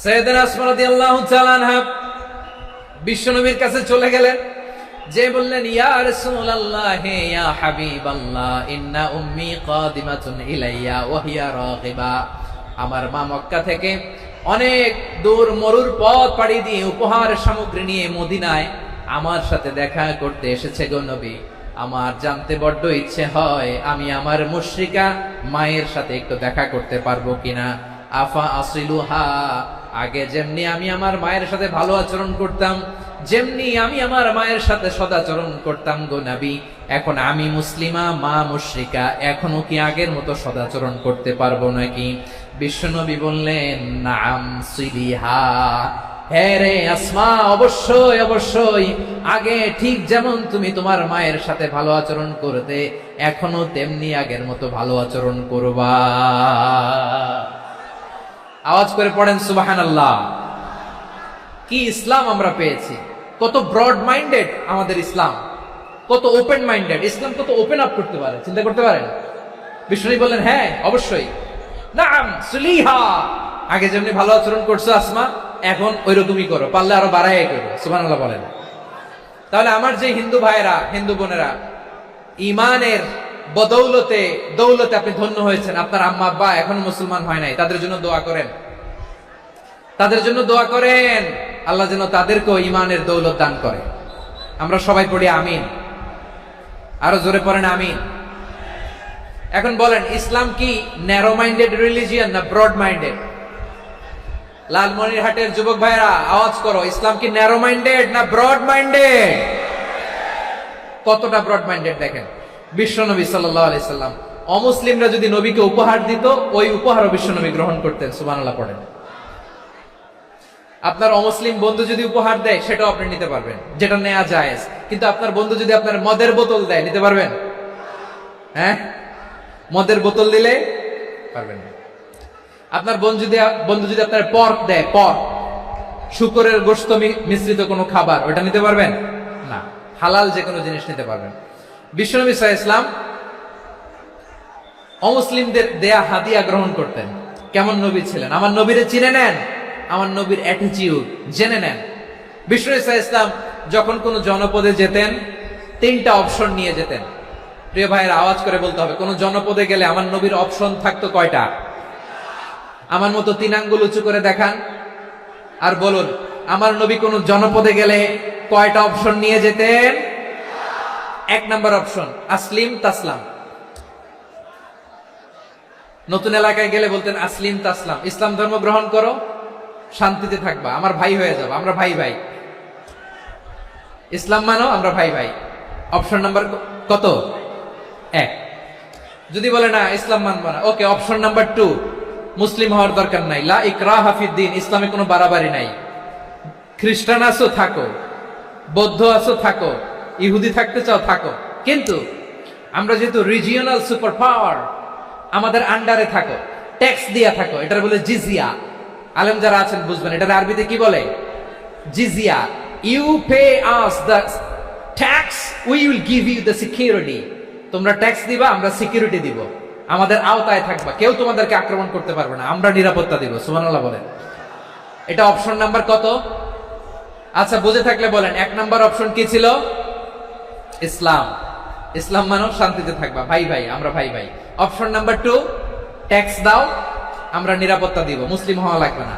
সাইয়েদানা আসমা রাদিয়াল্লাহু তাআলা আনহা বিশ্বনবীর কাছে চলে গেলেন, যে বললেন ইয়া রাসূলুল্লাহ ইয়া হাবিবাল্লাহ ইন্না উম্মি কাদিমাতুন ইলাইয়া ওয়া হিয়া রাগিবা। আমার মা মক্কা থেকে অনেক দূর মরুর পথ পাড়ি দিয়ে উপহার সামগ্রী নিয়ে মদিনায় আমার সাথে দেখা করতে এসেছে গো নবী। আমার জানতে বড্ড ইচ্ছে হয় আমি আমার মুশরিকা মায়ের সাথে একটু দেখা করতে পারবো কিনা। আফা আসিলুহা, আগে যেমনি আমি আমার মায়ের সাথে ভালো আচরণ করতাম, যেমনি আমি আমার মায়ের সাথে সদাচরণ করতাম গো নবী, এখন আমি মুসলিমা মা মুশরিকা, এখনো কি আগের মতো সদাচরণ করতে পারবো নাকি? বিশ্বনবী বললেন নাম সিলিহা, হ্যাঁ রে আসমা, অবশ্যই অবশ্যই, আগে ঠিক যেমন তুমি তোমার মায়ের সাথে ভালো আচরণ করতে এখনো তেমনি আগের মতো ভালো আচরণ করবা। আওয়াজ করে পড়েন সুবহানাল্লাহ। কি ইসলাম আমরা পেয়েছি, কত ব্রড মাইন্ডেড আমাদের ইসলাম, কত ওপেন মাইন্ডেড ইসলাম, কত ওপেন আপ করতে পারে, চিন্তা করতে পারেন। বিষ্ণু বললেন হ্যাঁ অবশ্যই, নাম সুলিহা, আগে যেমনি ভালো আচরণ করছো আসমা এখন ওইরকমই করো, পারলে আরো বাড়াই করো। সুবহানাল্লাহ বলেন। তাহলে আমার যে হিন্দু ভাইরা হিন্দু বোনেরা ইমানের বদৌলতে দৌলতে আপনি ধন্য হয়েছেন, আপনার আম্মা আব্বা এখনো মুসলমান হয় নাই, তাদের জন্য দোয়া করেন, তাদের জন্য দোয়া করেন, আল্লাহ যেন তাদেরকেও ইমানের দৌলত দান করে। আমরা সবাই পড়ি আমিন, আরো জোরে পড়েন আমিন। এখন বলেন ইসলাম কি ন্যারো মাইন্ডেড রিলিজিয়ান না ব্রড মাইন্ডেড? লালমনিরহাটের যুবক ভাইরা আওয়াজ করো, ইসলাম কি ন্যারো মাইন্ডেড না ব্রড মাইন্ডেড? কতটা ব্রড মাইন্ডেড দেখেন। বিশ্বনবী সাল্লাল্লাহু আলাইহি সাল্লাম অমুসলিমরা যদি নবীকে উপহার দিত, ওই উপহারও বিশ্বনবী গ্রহণ করতেন। সুবহানাল্লাহ পড়েন। আপনার অমুসলিম বন্ধু যদি উপহার দেয় সেটাও আপনি নিতে পারবেন, যেটা নেওয়া জায়েজ। কিন্তু আপনার বন্ধু যদি আপনার মদের বোতল দেয়, নিতে পারবেন? হ্যাঁ, মদের বোতল দিলে পারবেন না। আপনার বন্ধু যদি আপনার পর্ক দেয়, পর্ক শুকরের গোশত মিশ্রিত কোনো খাবার, ওটা নিতে পারবেন না। হালাল যে কোনো জিনিস নিতে পারবেন। বিশ্বনবী সাল্লাল্লাহু আলাইহি ওয়াসাল্লাম অমুসলিমদের দেয়া হাদিয়া গ্রহণ করতেন। কেমন নবী ছিলেন, আমার নবীরে চিনে নেন, আমার নবীর অ্যাটিটিউড জেনে নেন। বিশ্বনবী সাল্লাল্লাহু আলাইহি ওয়াসাল্লাম যখন কোন জনপদে যেতেন 3টা অপশন নিয়ে যেতেন। প্রিয় ভাইয়ের আওয়াজ করে বলতে হবে, কোন জনপদে গেলে আমার নবীর অপশন থাকতো কয়টা? আমার মতো 3 আঙ্গুল উঁচু করে দেখান আর বলুন, আমার নবী কোন জনপদে গেলে কয়টা অপশন নিয়ে যেতেন? 1 নাম্বার অপশন আসলিম তাসলাম। নতুন এলাকায় গেলে বলতেন আসলিম তাসলাম, ইসলাম ধর্ম গ্রহণ করো, শান্তিতে থাকবা, আমার ভাই হয়ে যাবো, আমরা ভাই ভাই, ইসলাম মানো, আমরা ভাই ভাই। অপশন নাম্বার কত? 1। যদি বলে না ইসলাম মানবো না, ওকে, অপশন নাম্বার 2, মুসলিম হওয়ার দরকার নাই, লা ইকরাহা ফিদ্দিন, ইসলামে কোনো বাড়াবাড়ি নাই। খ্রিস্টান আছো থাকো, বৌদ্ধ আছো থাকো, ইহুদি থাকতে চাও থাকো, কিন্তু আমরা যেহেতু রিজিওনাল সুপার পাওয়ার, আমাদের আন্ডারে থাকো, ট্যাক্স দিয়া থাকো, এটার বলে জিজিয়া। আলেম যারা আছেন বুঝবেন এটার আরবিতে কি বলে, জিজিয়া। You pay us the tax, we will give you the security. তোমরা ট্যাক্স দিবা, আমরা সিকিউরিটি দিব, আমাদের আওতায় থাকবা, কেউ তোমাদেরকে আক্রমণ করতে পারবে না, আমরা নিরাপত্তা দিব। সুবহানাল্লাহ বলেন। এটা অপশন নাম্বার কত? আচ্ছা বুঝে থাকলে বলেন 1 নাম্বার অপশন কি ছিল? ইসলাম। ইসলাম মানো, শান্তিতে থাকবা, ভাই ভাই, আমরা ভাই ভাই। অপশন নাম্বার 2, ট্যাক্স দাও, আমরা নিরাপত্তা দিব, মুসলিম হওয়া লাগবে না।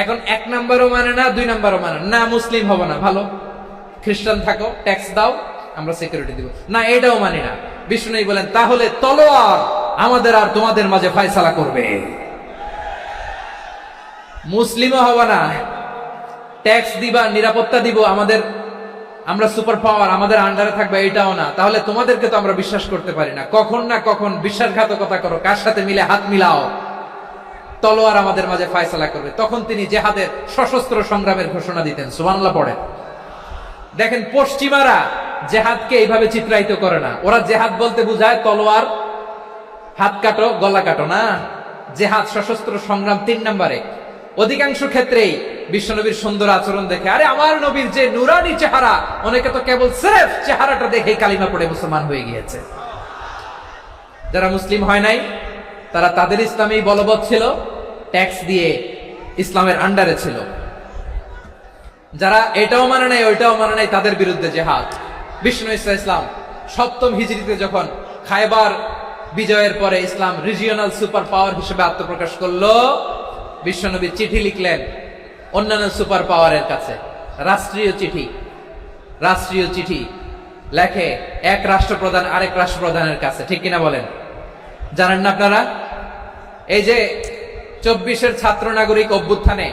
এখন 1 নাম্বারও মানে না, 2 নাম্বারও মানে না, মুসলিম হবো না, ভালো, খ্রিস্টান থাকো, ট্যাক্স দাও, আমরা সিকিউরিটি দিব না, এটাও মানি না। বিষ্ণু বলেন তাহলে তলোয়ার আমাদের আর তোমাদের মাঝে ফয়সালা করবে, মুসলিমও হবো না, ট্যাক্স দিবা, নিরাপত্তা দিব, আমরা সুপার পাওয়ার, আমাদের আন্ডারে থাকবে, এটাও না, তাহলে তোমাদেরকে তো আমরা বিশ্বাস করতে পারি না। কখন না কখন বিশ্বাসঘাতকতা করো, কার সাথে মিলে হাত মিলাও, তলোয়ার আমাদের মাঝে ফায়সালা করবে। তখন তিনি জেহাদের সশস্ত্র সংগ্রামের ঘোষণা দিতেন। সুবহানাল্লাহ পড়েন। দেখেন, পশ্চিমারা জেহাদকে এইভাবে চিত্রায়িত করে না। ওরা জেহাদ বলতে বুঝায় তলোয়ার, হাত কাটো, গলা কাটো না। জেহাদ সশস্ত্র সংগ্রাম 3 নম্বরে। অধিকাংশ ক্ষেত্রেই বিশ্বনবীর সুন্দর আচরণ দেখে, আরে আমার নবীর যে নুরানি চেহারা, অনেকে তো কেবল সির্ফ চেহারাটা দেখেই কালিমা পড়ে মুসলমান হয়ে গিয়েছে। যারা মুসলিম হয় নাই তারা তাদের ইসলামেই বলবৎ ছিল, ট্যাক্স দিয়ে ইসলামের আন্ডারে ছিল। যারা এটাও মানে নাই ওইটাও মানে নাই, তাদের বিরুদ্ধে জেহাদ। বিষ্ণু ইসলাম 7ম হিজরিতে যখন খায়বার বিজয়ের পরে ইসলাম রিজিওনাল সুপার পাওয়ার হিসেবে আত্মপ্রকাশ করলো, বিশ্বনবী চিঠি লিখলেন অন্যান্য সুপার পাওয়ারের কাছে। রাষ্ট্রীয় চিঠি লেখে এক রাষ্ট্রপ্রধান আরেক রাষ্ট্রপ্রধানের কাছে, ঠিক কিনা বলেন? জানেন না আপনারা? এই যে 24-এর ছাত্র নাগরিক অভ্যুত্থানে,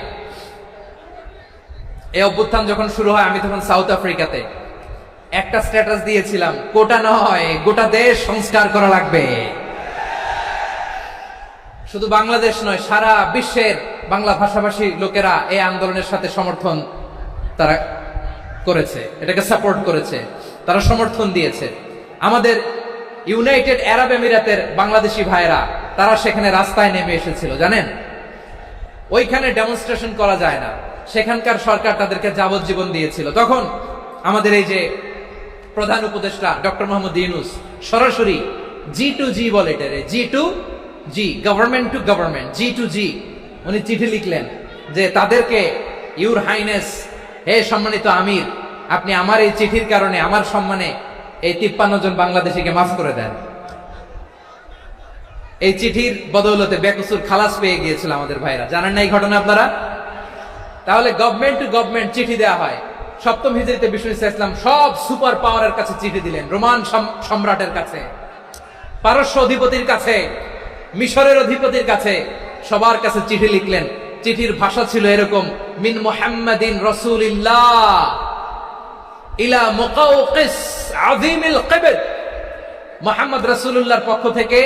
এই অভ্যুত্থান যখন শুরু হয়, আমি তখন সাউথ আফ্রিকাতে একটা স্ট্যাটাস দিয়েছিলাম, কোটা নয় গোটা দেশ সংস্কার করা লাগবে। শুধু বাংলাদেশ নয়, সারা বিশ্বের বাংলা ভাষাভাষী লোকেরা এই আন্দোলনের সাথে সমর্থন তারা করেছে, এটাকে সাপোর্ট করেছে, তারা সমর্থন দিয়েছে। আমাদের ইউনাইটেড আরব আমিরাতের বাংলাদেশি ভাইরা তারা সেখানে রাস্তায় নেমে এসেছিল, জানেন? ওইখানে ডেমনস্ট্রেশন করা যায় না, সেখানকার সরকার তাদেরকে যাবজ্জীবন দিয়েছিল। তখন আমাদের এই যে প্রধান উপদেষ্টা ডক্টর মোহাম্মদ ইউনূস সরাসরি G2G বলে, এটারে G2G, government to government, G2G, উনি চিঠি লিখলেন যে তাদেরকে, ইউর হাইনেস, হে সম্মানিত আমির, আপনি আমার এই চিঠির কারণে আমার সম্মানে এই 53 জন বাংলাদেশিকে মাফ করে দেন। এই চিঠির বদৌলতে বেকসুর খালাস পেয়ে গিয়েছিল আমাদের ভাইরা। জানেন না এই ঘটনা আপনারা? তাহলে গভর্নমেন্ট টু গভর্নমেন্ট চিঠি দেওয়া হয়। 7ম হিজরিতে বিষ্ণু ইসলাম সব সুপার পাওয়ারের কাছে চিঠি দিলেন, রোমান সম্রাটের কাছে, পারস্য অধিপতির কাছে, মিশরের অধিপতির কাছে, সবার কাছে চিঠি লিখলেন। চিঠির ভাষা ছিল এরকম, মিন মুহাম্মাদিন রাসূলিল্লাহ ইলা মুকাওকিস আযীমিল কিবত, মুহাম্মদ রাসূলুল্লাহর পক্ষ থেকে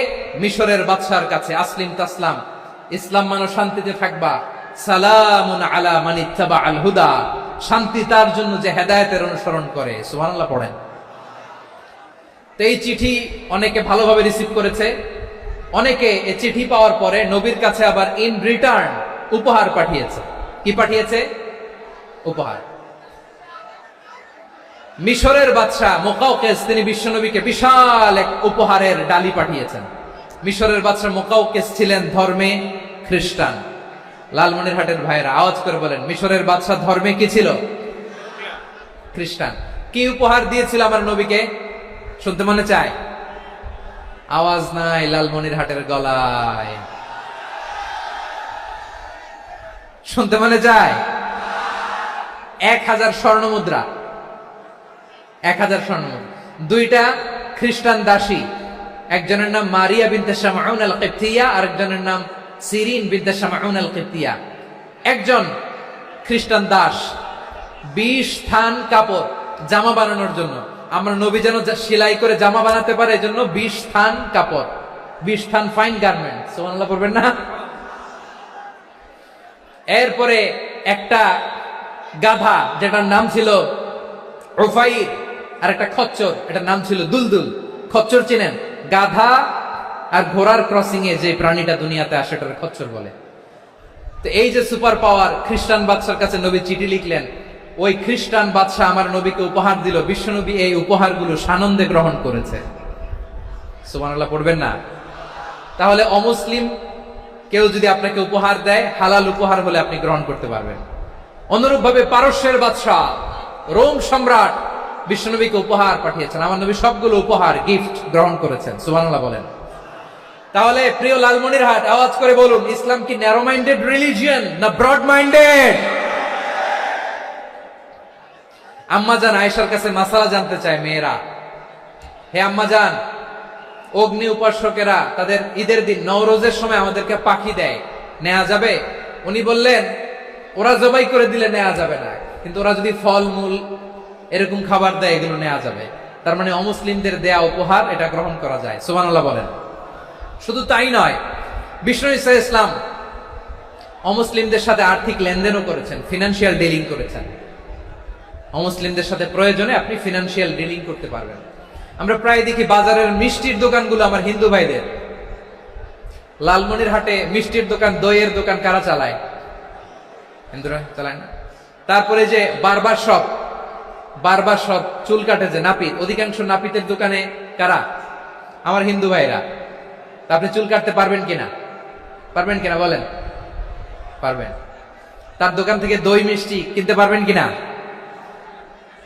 মিশরের বাদশার কাছে, আসলিম তাসলাম, ইসলাম মানো শান্তিতে থাকবা, সালামুন আলা মান ইত্তাবাআল হুদা, শান্তি তার জন্য যে হেদায়েতের অনুসরণ করে। সুবহানাল্লাহ পড়েন। তো এই চিঠি অনেকে ভালোভাবে রিসিভ করেছে, অনেকে এই চিঠি পাওয়ার পরে নবীর কাছে আবার ইন রিটার্ন উপহার পাঠিয়েছে। কি পাঠিয়েছে? উপহার। মিশরের বাদশা মুকাওকিস তিনি বিশ্বনবীকে বিশাল এক উপহারের ডালি পাঠিয়েছেন। মিশরের বাদশা মুকাওকিস ছিলেন ধর্মে খ্রিস্টান। লালমনিরহাটের ভাইরা আওয়াজ করে বলেন, মিশরের বাদশা ধর্মে কি ছিল? খ্রিস্টান। কি উপহার দিয়েছিল আমার নবীকে? শুনতে মনে চায়? আওয়াজ নাই লালমনিরহাটের গলায়, শুনতে মনে চায়? 1000 স্বর্ণ মুদ্রা, 1000 স্বর্ণ মুদ্রা। 2টা খ্রিস্টান দাসী, একজনের নাম মারিয়া বিনতে শামউন আল কিবতিয়া, আরেকজনের নাম সিরিন বিনতে শামউন আল কিবতিয়া। একজন খ্রিস্টান দাস 20 থান কাপড় জামা বানানোর জন্য, আমরা নবী যেন সেলাই করে জামা বানাতে পারে এজন্য 20 থান কাপড়, 20 থান ফাইন গার্মেন্ট। সুবহানাল্লাহ পড়বেন না? এরপরে একটা গাধা যেটার নাম ছিল উফাইর, আর একটা খচ্চর, এটার নাম ছিল দুলদুল। খচ্চর চিনেন? গাধা আর ঘোড়ার ক্রসিং এ যে প্রাণীটা দুনিয়াতে আসে এটার খচ্চর বলে। তো এই যে সুপার পাওয়ার খ্রিস্টান বাদশার কাছে নবী চিঠি লিখলেন, ওই খ্রিস্টান বাদশা আমার নবীকে উপহার দিল। বিশ্বনবী এই উপহারগুলো সানন্দে গ্রহণ করেছে। সুবহানাল্লাহ পড়বেন না? তাহলে অমুসলিম কেউ যদি আপনাকে উপহার দেয়, হালাল উপহার হলে আপনি গ্রহণ করতে পারবেন। অনুরূপভাবে পারস্যের বাদশা, রোম সম্রাট বিশ্বনবীকে উপহার পাঠিয়েছেন। আমার নবী সবগুলো উপহার, গিফট গ্রহণ করেছেন। সুবহানাল্লাহ বলেন। তাহলে প্রিয় লালমনিরহাট, আওয়াজ করে বলুন, ইসলাম কি ন্যারো মাইন্ডেড রিলিজিয়ন না ব্রড মাইন্ডেড? আম্মাজান আয়েশার কাছে মাসালা জানতে চায় মেয়েরা, হে আম্মাজান, অগ্নি উপাসকেরা তাদের ঈদের দিন নওরোজের সময় আমাদেরকে পাখি দেয়, নেওয়া যাবে? উনি বললেন, ওরা জবাই করে দিলে নেওয়া যাবে না, কিন্তু ওরা যদি ফল মূল এরকম খাবার দেয় এগুলো নেওয়া যাবে। তার মানে অমুসলিমদের দেয়া উপহার এটা গ্রহণ করা যায়। সুবহানাল্লাহ বলেন। শুধু তাই নয়, বিষ্ণু ঈসা ইসলাম অমুসলিমদের সাথে আর্থিক লেনদেনও করেছেন, ফিনান্সিয়াল ডিলিং করেছেন। অমুসলিমদের সাথে প্রয়োজনে আপনি ফিনান্সিয়াল ডিলিং করতে পারবেন। আমরা প্রায় দেখি বাজারের মিষ্টির দোকানগুলো আমার হিন্দু ভাইদের। লালমনির হাটে মিষ্টির দোকান, দইয়ের দোকান কারা চালায়? হিন্দুরা চালায় না। তারপরে যে বারবার শপ চুল কাটে যে নাপিত, অধিকাংশ নাপিতের দোকানে কারা? আমার হিন্দু ভাইরা। তা আপনি চুল কাটতে পারবেন কিনা বলেন? পারবেন। তার দোকান থেকে দই মিষ্টি কিনতে পারবেন কিনা?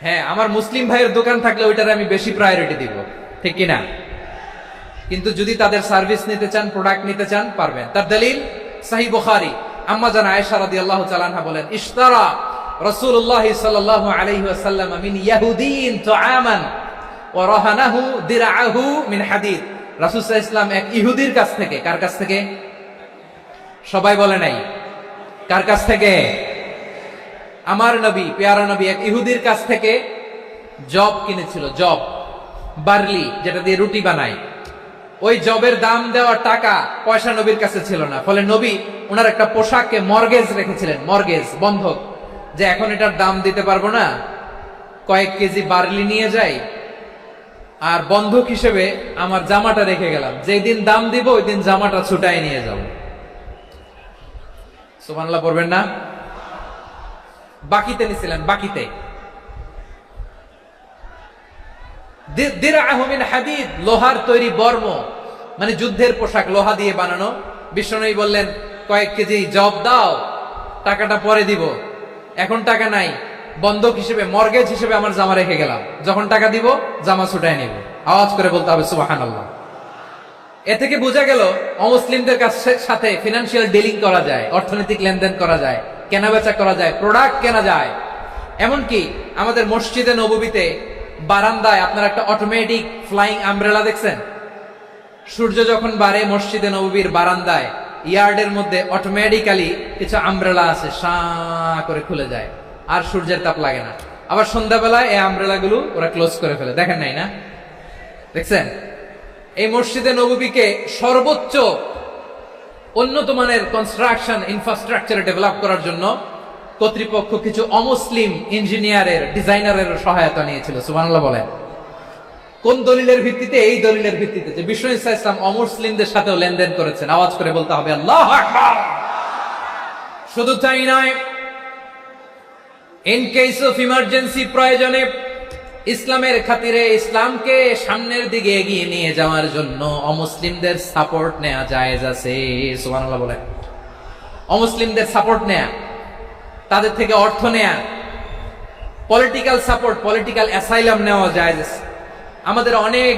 হ্যাঁ, আমার মুসলিম ভাইয়ের দোকান থাকলে ওইটার আমি বেশি প্রায়োরিটি দিব, ঠিক কিনা? কিন্তু যদি তাদের সার্ভিস নিতে চান, প্রোডাক্ট নিতে চান, পারবেন। তার দলিল সহিহ বুখারী, আম্মা জান আয়েশা রাদিয়াল্লাহু তাআলা আনহা বলেন, ইশতারা রাসূলুল্লাহ সাল্লাল্লাহু আলাইহি ওয়াসাল্লাম মিন ইয়াহুদিন তুআমান ওয়া রাহানাহু দিরআহু মিন হাদিদ। রাসূল সাল্লাল্লাহু আলাইহি ওয়াসাল্লাম এক ইহুদির কাছ থেকে, কার কাছ থেকে? সবাই বলে নাই, কার কাছ থেকে? আমার নবী, পেয়ারা নবী এক ইহুদির কাছ থেকে জব কিনেছিল, জব, বার্লি, যেটা দিয়ে রুটি বানায়। ওই জবের দাম দেওয়ার টাকা পয়সা নবীর কাছে ছিল না, ফলে নবী ওনার একটা পোশাককে মর্গেজ রেখেছিলেন, মর্গেজ, বন্ধক, যে এখন এটার দাম দিতে পারবো না, কয়েক কেজি বার্লি নিয়ে যাই আর বন্ধক হিসেবে আমার জামাটা রেখে গেলাম, যেদিন দাম দিব ওই দিন জামাটা ছুটাই নিয়ে যাব। সুবহানাল্লাহ পড়বেন না? বাকিতে নিছিলেন, বাকিতে। দিরআহু মিন হাদিদ, লোহার তৈরি বর্ম, মানে যুদ্ধের পোশাক, লোহা দিয়ে বানানো। বিষ্ণুনবী বললেন, কয়েক কেজি জব দাও, টাকাটা পরে দিব, এখন টাকা নাই, বন্ধক হিসেবে, মর্গেজ হিসেবে আমার জামা রেখে গেলাম, যখন টাকা দিব জামা ছুটায় নিব। আওয়াজ করে বলতে হবে সুবহানাল্লাহ। এ থেকে বোঝা গেল অমুসলিমদের সাথে ফিনান্সিয়াল ডিলিং করা যায়, অর্থনৈতিক লেনদেন করা যায়, কেনাবেচা করা যায়, প্রোডাক্ট কেনা যায়। এমনকি আমাদের মসজিদে নববীতে বারান্দায় আপনার একটা অটোমেটিক ফ্লাইং আমব্রেলা দেখছেন? সূর্য যখন বাড়ে মসজিদে নববীর বারান্দায় ইয়ার্ডের মধ্যে অটোমেটিক্যালি কিছু আমব্রেলা আছে, শাঁ করে খুলে যায়, আর সূর্যের তাপ লাগে না। আবার সন্ধ্যাবেলায় এই আমব্রেলা গুলো ওরা ক্লোজ করে ফেলে, দেখেন নাই না? দেখছেন? এই মসজিদে নববীকে সর্বোচ্চ উন্নত মানের কনস্ট্রাকশন ইনফ্রাস্ট্রাকচার ডেভেলপ করার জন্য কর্তৃপক্ষ কিছু অমুসলিম ইঞ্জিনিয়ারের, ডিজাইনারের সহায়তা নিয়েছিল। সুবহানাল্লাহ বলেন। কোন দলিলের ভিত্তিতে? এই দলিলের ভিত্তিতে যে বিষ্ণু ঈসা ইসলাম অমুসলিমদের সাথেও লেনদেন করেছেন। আওয়াজ করে বলতে হবে আল্লাহু আকবার। শুধু তাই নয়, ইন কেস অফ ইমার্জেন্সি, প্রয়োজনে ইসলামের খাতিরে, ইসলামকে সামনের দিকে এগিয়ে নিয়ে যাওয়ার জন্য অমুসলিমদের সাপোর্ট নেওয়া জায়েজ আছে। সুবহানাল্লাহ বলেন। অমুসলিমদের সাপোর্ট নেয়া, তাদের থেকে অর্থ নেয়া, পলিটিক্যাল সাপোর্ট, পলিটিক্যাল অ্যাসাইলাম নেওয়া জায়েজ আছে। আমাদের অনেক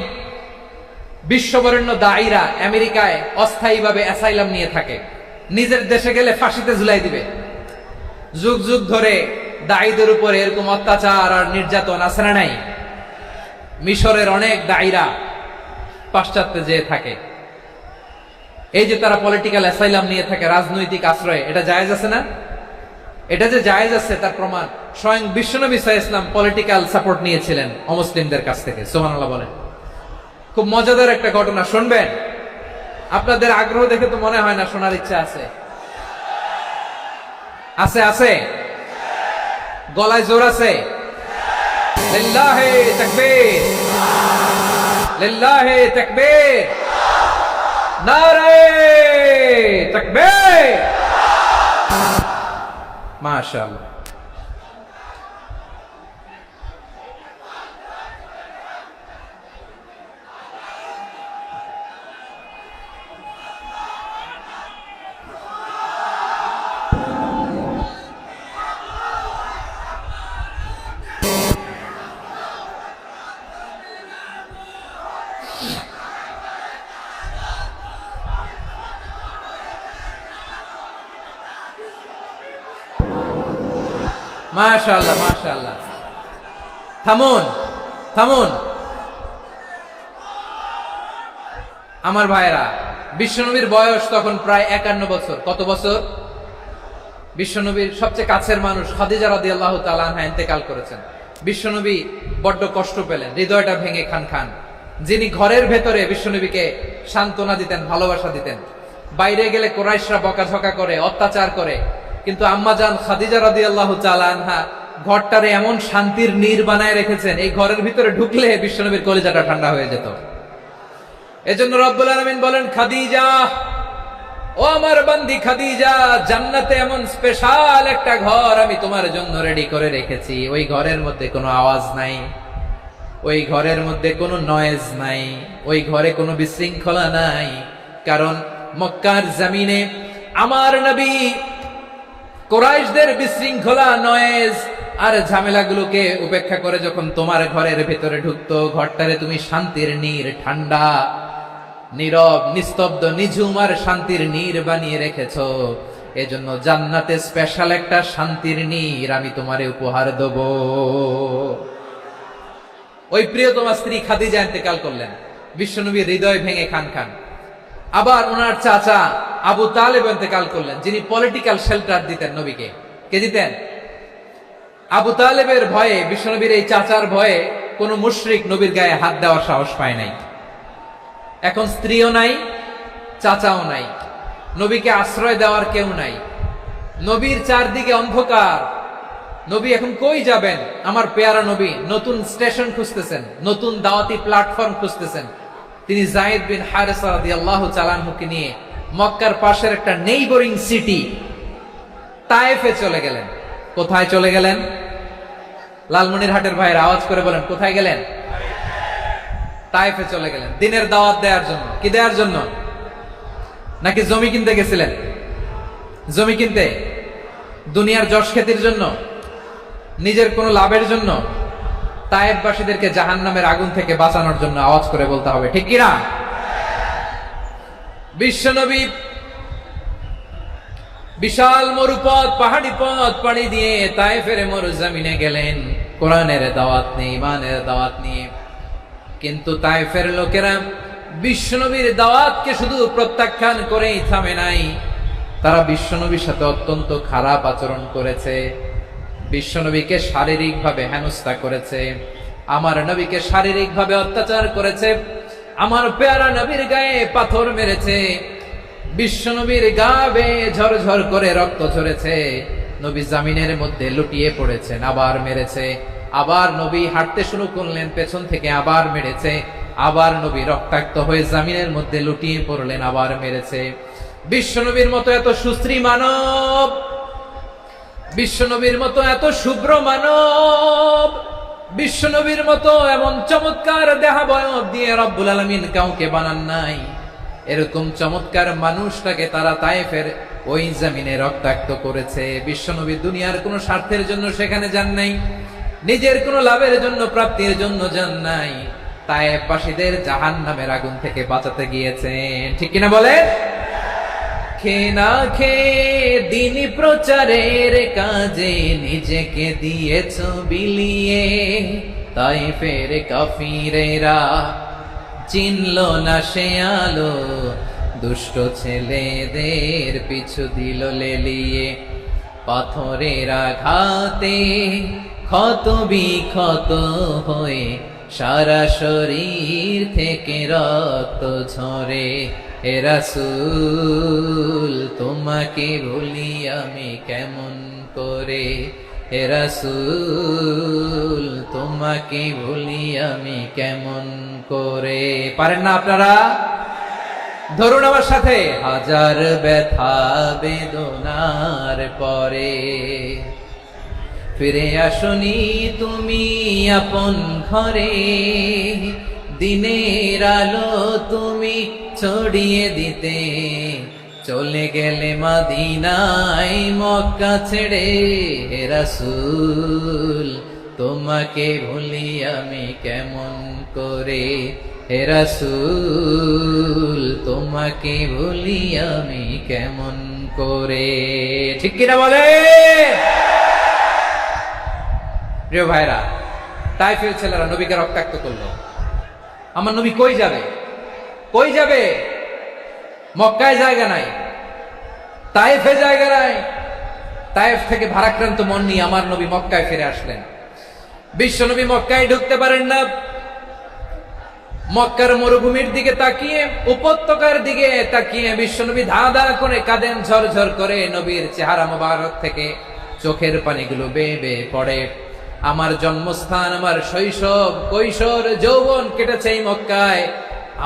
বিশ্ববরেণ্য দায়ীরা আমেরিকায় অস্থায়ীভাবে অ্যাসাইলাম নিয়ে থাকে, নিজের দেশে গেলে ফাঁসিতে ঝুলাই দিবে। যুগ যুগ ধরে দায়ীদের উপর এরকম অত্যাচার আর নির্যাতন আছে না নাই? মিশরের অনেক দায়ীরা পাশ্চাত্যে যেয়ে থাকে, এই যে তারা পলিটিক্যাল অ্যাসাইলাম নিয়ে থাকে, রাজনৈতিক আশ্রয়, এটা জায়েজ আছে না? এটা যে জায়েজ আছে তার প্রমাণ স্বয়ং বিশ্বনবী সাল্লাল্লাহু আলাইহি ওয়াসাল্লাম পলিটিক্যাল সাপোর্ট নিয়েছিলেন অমুসলিমদের কাছ থেকে। সুবহানাল্লাহ বলেন। খুব মজাদার একটা ঘটনা শুনবেন, আপনাদের আগ্রহ দেখে তো মনে হয় না শোনার ইচ্ছা আছে। আছে আছে, গলায় জোর আছে। লিল্লাহি তাকবীর, লিল্লাহি তাকবীর, নারে তাকবীর। মাশাআল্লাহ। মাশাআল্লাহ, মাশাআল্লাহ। থামুন, থামুন আমার ভাইরা। বিশ্বনবীর বয়স তখন প্রায় 51 বছর। কত বছর? বিশ্বনবীর সবচেয়ে কাছের মানুষ খাদিজা রাদিয়াল্লাহু তাআলা আনহা ইন্তেকাল করেছেন। বিশ্বনবী বড্ড কষ্ট পেলেন, হৃদয়টা ভেঙে খান খান। যিনি ঘরের ভেতরে বিশ্বনবীকে সান্ত্বনা দিতেন, ভালোবাসা দিতেন, বাইরে গেলে কুরাইশরা বকাঝকা করে, অত্যাচার করে, কিন্তু আম্মাজান খাদিজা রাদিয়াল্লাহু তাআলা আনহা ঘরটারে এমন শান্তির নীড় বানায় রেখেছেন, এই ঘরের ভিতরে ঢুকলে বিশ্বনবীর কলিজাটা ঠান্ডা হয়ে যেত। এজন্য রব্বুল আলামিন বলেন, খাদিজা, ও আমার বান্দি খাদিজা, জান্নাতে এমন স্পেশাল একটা ঘর আমি তোমার জন্য রেডি করে রেখেছি। ওই ঘরের মধ্যে কোনো আওয়াজ নাই, ওই ঘরের মধ্যে কোনো নয়েজ নাই, ওই ঘরে কোনো বিশৃঙ্খলা নাই। কারণ মক্কার জমিনে আমার নবী কুরাইশদের বিশৃঙ্খলা, নয়েজ আর ঝামেলাগুলোকে উপেক্ষা করে যখন তোমার ঘরের ভেতরে ঢুকতো, ঘরটারে তুমি শান্তির নীড়, ঠান্ডা, নীরব, নিস্তব্ধ, নিঝুম আর শান্তির নীড় বানিয়ে রেখেছ। এজন্য জান্নাতে স্পেশাল একটা শান্তির নীড় আমি তোমারে উপহার দেব। ওই প্রিয়তমা স্ত্রী খাদিজা ইন্তেকাল করলেন, বিশ্বনবীর হৃদয় ভেঙে খান খান। আবার ওনার চাচা আবু তালেব ইন্তেকাল করলেন, যিনি পলিটিক্যাল শেল্টার দিতেন নবীকে। কে দিতেন? আবু তালেবের ভয়ে, বিশ্বনবীর এই চাচার ভয়ে কোন মুশরিক নবীর গায়ে হাত দেওয়ার সাহস পায় নাই। এখন স্ত্রীও নাই, চাচাও নাই, নবীকে আশ্রয় দেওয়ার কেউ নাই, নবীর চারদিকে অন্ধকার। নবী এখন কই যাবেন? আমার পেয়ারা নবী নতুন স্টেশন খুঁজতেছেন, নতুন দাওয়াতি প্ল্যাটফর্ম খুঁজতেছেন। তিনি যায়েদ বিন হারেসা রাদিয়াল্লাহু তাআলা আনহুকে নিয়ে মক্কার পাশের একটা নেইবরিং সিটি তায়েফে চলে গেলেন। কোথায় চলে গেলেন? লালমনিরহাটের ভাইয়ের আওয়াজ করে বলেন, কোথায় গেলেন? তায়েফে চলে গেলেন দিনের দাওয়াত দেওয়ার জন্য। কি দেওয়ার জন্য? নাকি জমি কিনতে গেছিলেন? জমি কিনতে, দুনিয়ার যশ খ্যাতির জন্য, নিজের কোনো লাভের জন্য? তায়েফবাসীদেরকে জাহান্নামের আগুন থেকে বাঁচানোর জন্য। আওয়াজ করে বলতে হবে, ঠিক কিনা? বিশ্বনবী বিশাল মরুপথ, পাহাড়ি পথ পাড়ি দিয়ে তায়েফের মরুজমিনে গেলেন কোরআনের দাওয়াত নিয়ে, ইমানের দাওয়াত নিয়ে। কিন্তু তায়েফের লোকেরা বিশ্বনবীর দাওয়াতকে শুধু প্রত্যাখ্যান করেই থামে নাই, তারা বিশ্বনবীর সাথে অত্যন্ত খারাপ আচরণ করেছে। বিশ্বনবীকে শারীরিকভাবে হেনস্থা করেছে, আমার নবীকে শারীরিকভাবে অত্যাচার করেছে, আমার পেয়ারা নবীর গায়ে পাথর মেরেছে, বিশ্বনবীর গা বেয়ে ঝরঝর করে রক্ত ঝরেছে, নবী জামিনের মধ্যে লুটিয়ে পড়েছেন, আবার মেরেছে, আবার নবী হাঁটতে শুরু করলেন, পেছন থেকে আবার মেরেছে, আবার নবী রক্তাক্ত হয়ে জামিনের মধ্যে লুটিয়ে পড়লেন, আবার মেরেছে। বিশ্বনবীর মতো এত সুশ্রী মানব, বিশ্বনবীর মতো এত শুভ্র মানব, বিশ্বনবীর মতো এমন চমৎকার দেহাবয়ব দিয়ে রব্বুল আলামিন কাউকে বানান নাই। এরকম চমৎকার মানুষটাকে তারা তায়েফের ওই জমিনে রক্তাক্ত করেছে। বিশ্বনবী দুনিয়ার কোনো স্বার্থের জন্য সেখানে যান নাই, নিজের কোনো লাভের জন্য, প্রাপ্তির জন্য যান নাই, তায়েফবাসীদের জাহান্নামের আগুন থেকে বাঁচাতে গিয়েছেন। ঠিক কিনা বলে? খেয়ে না খেয়ে দিন প্রচারের কাজে নিজেকে দিয়েছ বিলিয়ে, তায়েফের কাফিরেরা চিনল না সে আলো, দুষ্ট ছেলেদের পিছু দিল লেলিয়ে, পাথরের আঘাতে ক্ষত বিক্ষত হয়ে সারা শরীর থেকে রক্ত ঝরে। হে রাসূল তোমাকে ভুলি আমি কেমন করে, হে রাসূল তোমাকে ভুলি আমি কেমন করে। পারেন না আপনারা? ধরুন আমার সাথে, হাজার ব্যথা বেদনার পরে ফিরে আসনি তুমি আপন ঘরে, দিনের আলো তুমি ছড়িয়ে দিতে চলে গেলে মদিনায় মক্কা ছেড়ে। হে রাসূল তোমাকে ভুলি আমি কেমন করে, হে রাসূল তোমাকে ভুলি আমি কেমন করে। ঠিক কিনা বলে? প্রিয় ভাইরা, তায়েফের ছেলেরা নবীকে রক্তাক্ত করলো। আমার নবী কই যাবে? কই যাবে? মক্কায় জায়গা নাই, তায়েফে জায়গা নাই, তায়েফ থেকে ভারাক্রান্ত মন নিয়ে আমার নবী মক্কায় ফিরে আসলেন। বিশ্ব নবী মক্কায় ঢুকতে পারেন না। মক্কার মরুভূমির দিকে তাকিয়ে, উপত্যকার দিকে তাকিয়ে বিশ্বনবী ধা ধা করে কাঁদেন, ঝরঝর করে। নবীর চেহারা মোবারক থেকে চোখের পানিগুলো বেয়ে বেয়ে পড়ে। আমার জন্মস্থান, আমার শৈশব, কৈশোর, যৌবন কেটেছে এই মক্কায়।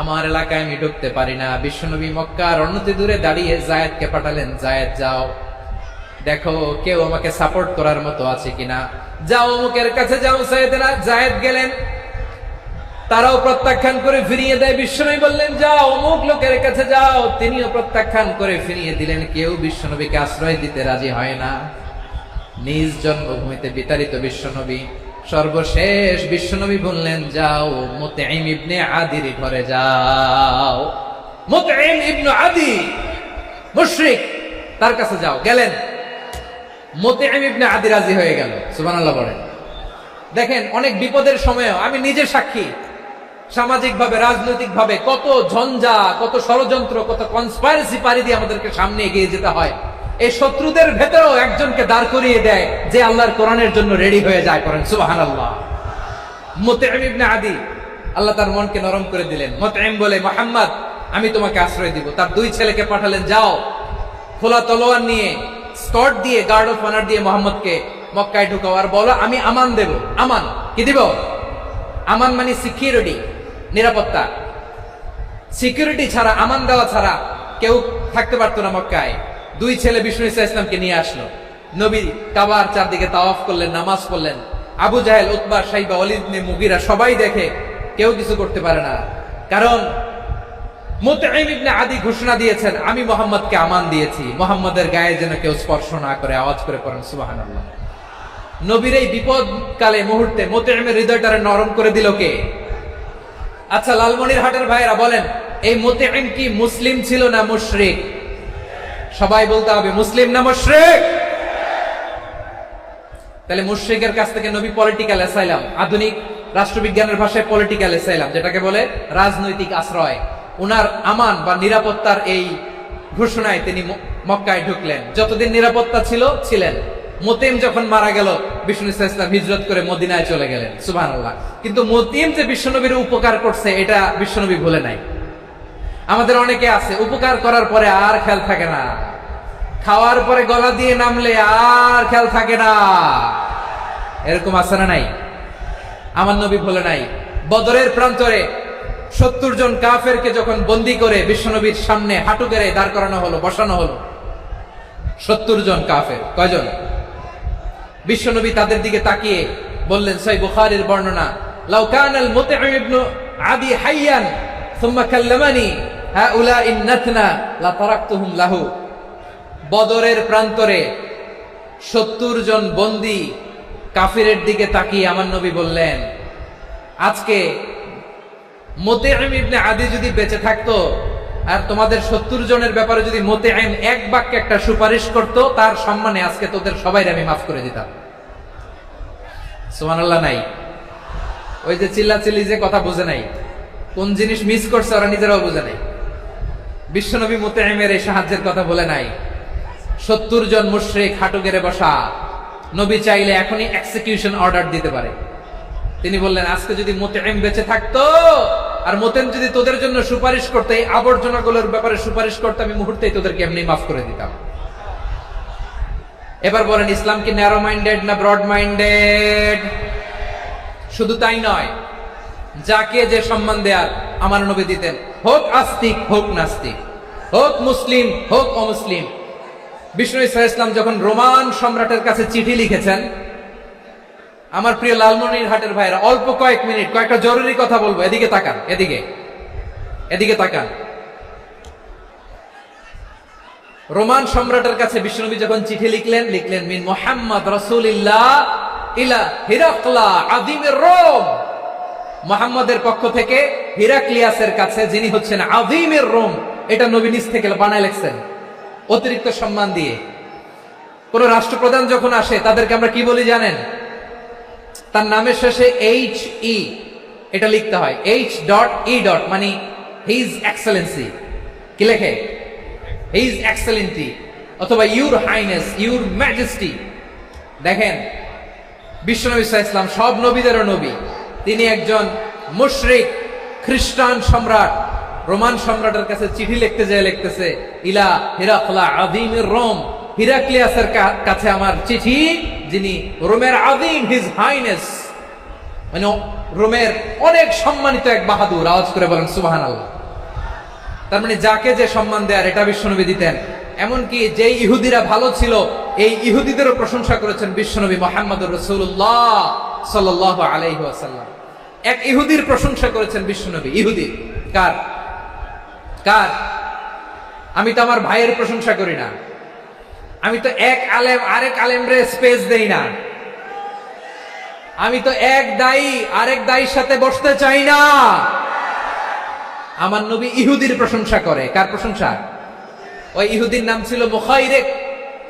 আমার এলাকায় আমি ঢুকতে পারি না। বিশ্বনবী মক্কার অনতি দূরে দাঁড়িয়ে জায়েদকে পাঠালেন, জায়েদ যাও, দেখো কেউ আমাকে সাপোর্ট করার মতো আছে কিনা। যাও অমুকের কাছে যাও। জায়েদ গেলেন, তারাও প্রত্যাখ্যান করে ফিরিয়ে দেয়। বিশ্বনবী বললেন যাও অমুক লোকের কাছে যাও, তিনিও প্রত্যাখ্যান করে ফিরিয়ে দিলেন। কেউ বিশ্বনবীকে আশ্রয় দিতে রাজি হয় না। নিজ জন্মভূমিতে বিতাড়িত বিশ্বনবী, সর্বশেষ বিশ্বনবী বললেন যাও মুতঈম ইবনে আদির ঘরে যাও। মুতঈম ইবনে আদি মুশরিক, তার কাছে যাও। গেলেন, মুতঈম ইবনে আদি রাজি হয়ে গেল। সুবহানাল্লাহ বলেন। দেখেন, অনেক বিপদের সময়ও আমি নিজে সাক্ষী, সামাজিক ভাবে, রাজনৈতিক ভাবে কত ঝঞ্ঝা, কত ষড়যন্ত্র, কত কনস্পাইরেসি পাড়ি দিয়ে আমাদেরকে সামনে এগিয়ে যেতে হয়। এই শত্রুদের ভেতরেও একজনকে দাঁড় করিয়ে দেয় যে আল্লাহর কোরআনের জন্য রেডি হয়ে যায়। করেন সুবহানাল্লাহ। মুতঈম ইবনে আদি, আল্লাহ তার মনকে নরম করে দিলেন। মুতঈম বলে, মুহাম্মদ আমি তোমাকে আশ্রয় দিব। তার দুই ছেলেকে পাঠালেন, যাও খোলা তলোয়ার নিয়ে, স্কট দিয়ে, গার্ড অফ অনার দিয়ে মুহাম্মদকে মক্কায় ঢুকাও, আর বলো আমি আমান দেব। আমান কি দিব? আমান মানে সিকিউরিটি, নিরাপত্তা। সিকিউরিটি ছাড়া, আমান দেওয়া ছাড়া কেউ থাকতে পারতো না মক্কায়। দুই ছেলে বিষ্ণু ইসা ইসলামকে নিয়ে আসলো। নবী কাবার চারদিকে তাওয়াফ করলেন, নামাজ পড়লেন। আবু জাহেল, উতবা, শাইবা, ওয়ালিদ ইবনে মুগীরা সবাই দেখে, কেউ কিছু করতে পারে না। কারণ মুতঈম ইবনে আদি ঘোষণা দিয়েছেন, আমি মুহাম্মদকে আমান দিয়েছি, মুহাম্মদের গায়ে যেন কেউ স্পর্শ না করে। আওয়াজ করে পড়েন সুবহানাল্লাহ। নবীর এই বিপদকালে মুহূর্তে মুতঈমের হৃদয়টারে নরম করে দিল কে? আচ্ছা, লালমনিরহাটের ভাইরা বলেন, এই মুতঈম কি মুসলিম ছিল না মুশরিক? সবাই বলতে হবে, মুসলিম না মুশরিক? তাহলে মুশরিকের কাছ থেকে নবী পলিটিক্যাল অ্যাসাইলাম, আধুনিক রাষ্ট্রবিজ্ঞানের ভাষায় পলিটিক্যাল অ্যাসাইলাম, যেটাকে বলে রাজনৈতিক আশ্রয়, উনার আমান বা নিরাপত্তার এই ঘোষণায় তিনি মক্কায় ঢুকলেন। যতদিন নিরাপত্তা ছিল ছিলেন। মুতঈম যখন মারা গেল, বিষ্ণু ইসলাম হিজরত করে মদিনায় চলে গেলেন। সুবহানাল্লাহ। কিন্তু মুতঈম যে বিশ্বনবীর উপকার করছে, এটা বিশ্বনবী ভুলে নাই। আমাদের অনেকে আছে, উপকার করার পরে আর খেয়াল থাকে না, খাওয়ার পরে গলা দিয়ে নামলে আর খেয়াল থাকে না। এরকম আছে না নাই? আমার নবী ভুলে নাই। বদরের প্রান্তরে 70 জন কাফেরকে যখন বন্দী করে বিশ্বনবীর সামনে হাঁটু গেড়ে দাঁড় করানো হলো, বসানো হলো, 70 জন কাফের। কয়জন? বিশ্বনবী তাদের দিকে তাকিয়ে বললেন, সহিহ বুখারীর বর্ণনা, লাউ কানাল মুতঈম ইবনে আদি হাইয়ান সুম্মা কাল্লামানি হাউলাইন নাতনা লা তারাকতুহুম লাহু। বদরের প্রান্তরে 70 জন বন্দী কাফিরের দিকে তাকিয়ে আমার নবী বললেন, আজকে মুতঈম ইবনে আদি যদি বেঁচে থাকতো আর তোমাদের 70 জনের ব্যাপারে যদি মুতঈম এক বাক্যে একটা সুপারিশ করত, তার সম্মানে আজকে তোদের সবাইকে আমি মাফ করে দিতাম। সুবহানাল্লাহ নাই? ওই যে চিল্লাচিল্লি যে কথা বুঝে নাই, কোন জিনিস মিস করছে ওরা নিজেরাও বুঝে নাই। বিশ্বনবী মুতঈমের এই সাহায্যের কথা বলে নাই। 70 জন মুশরিক হাঁটু গেড়ে বসা, নবী চাইলে এখনই এক্সিকিউশন অর্ডার দিতে পারে। তিনি বললেন, আজকে যদি মুতঈম বেঁচে থাকতো আর মুতঈম যদি তোদের জন্য সুপারিশ করতে, এই আবর্জনাগুলোর ব্যাপারে সুপারিশ করতে, আমি মুহূর্তেই তোদেরকে এমনি মাফ করে দিতাম। এবার বলেন, ইসলাম কি ন্যারো মাইন্ডেড না ব্রড মাইন্ডেড? শুধু তাই নয়, যাকে যে সম্মান দেয়ার আমার নবী দিতেন, হোক আস্তিক হোক নাস্তিক, হোক মুসলিম হোক অমুসলিম। বিষ্ণু ইসলাম যখন রোমান সম্রাটের কাছে চিঠি লিখেছেন, আমার প্রিয় লালমনিরহাটের ভাইরা, অল্প কয়েক মিনিট কয়েকটা জরুরি কথা বলবো। এদিকে তাকান, এদিকে তাকান। রোমান সম্রাটের কাছে বিশ্বনবী যখন চিঠি লিখলেন, মিন মুহাম্মদ রাসূলিল্লাহ ইলা হিরাকলা আযীমির রোম। মুহাম্মদের পক্ষ থেকে হিরাক্লিয়াসের কাছে, যিনি হচ্ছেন আযীমির রোম। এটা নবী নিজ থেকে বানায় লিখছেন, অতিরিক্ত সম্মান দিয়ে। কোন রাষ্ট্রপ্রধান যখন আসে, তাদেরকে আমরা কি বলি জানেন? তার নামের শেষে HE এটা লিখতে হয়। H.E. মানে হিজ এক্সেলেন্সি। কি লেখে? His Excellency. অথবা ইউর হাইনেস, ইউর ম্যাজেস্টি। দেখেন, বিশ্বনবী সাল্লাল্লাহু আলাইহি ওয়াসাল্লাম সব নবীদেরও নবী, তিনি একজন মুশরিক খ্রিস্টান সম্রাট, রোমান সম্রাটের কাছে চিঠি লিখতে যায়, লিখতেছে ইলা হিরাকলা আযীমির রোম, হিরাক্লিয়াসের কাছে আমার চিঠি, যিনি রোমের আযীম, হিজ হাইনেস, মানে রোমের অনেক সম্মানিত এক বাহাদুর। আওয়াজ করে বলেন সুবহানাল্লাহ। তার মানে যাকে যে সম্মান দেয়ার এটা বিশ্বনবী দিতেন। এমনকি যেই ইহুদিরা ভালো ছিল, এই ইহুদিদেরও প্রশংসা করেছেন বিশ্বনবী মুহাম্মদুর রাসূলুল্লাহ সাল্লাল্লাহু আলাইহি ওয়াসাল্লাম। এক ইহুদির প্রশংসা করেছেন বিশ্বনবী। ইহুদি কার? কার? আমি তো আমার ভাইয়ের প্রশংসা করি না, আমি তো এক আলেম আরেক আলেমরে স্পেস দেই না, আমি তো এক দায়ী আরেক দায়ীর সাথে বসতে চাই না। আমার নবী ইহুদির প্রশংসা করে। কার প্রশংসা? ওই ইহুদির নাম ছিল মুখাইরিক।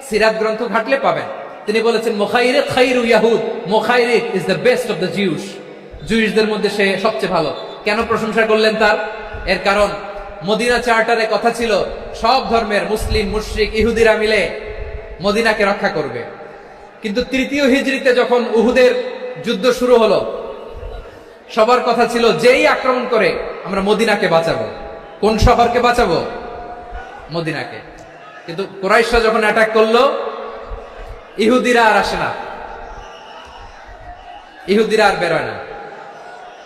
সিরাত গ্রন্থ ঘাটলে পাবেন। তিনি বলেছেন মুখাইরিক খাইরু ইয়াহুদ, Mukhayriq is the best of the Jews. জুইশদের মধ্যে সে সবচেয়ে ভালো। কেন প্রশংসা করলেন তার? এর কারণ মদিনা চার্টারে কথা ছিল সব ধর্মের মুসলিম, মুশরিক, ইহুদিরা মিলে মদিনাকে রক্ষা করবে। কিন্তু তৃতীয় হিজরিতে যখন উহুদের যুদ্ধ শুরু হলো, সবার কথা ছিল যেই আক্রমণ করে আমরা মদিনাকে বাঁচাবো। কোন শহরকে বাঁচাবো? মদিনাকে। কিন্তু কুরাইশরা যখন অ্যাটাক করলো, ইহুদিরা আর আসে না, ইহুদিরা আর বেরোয় না।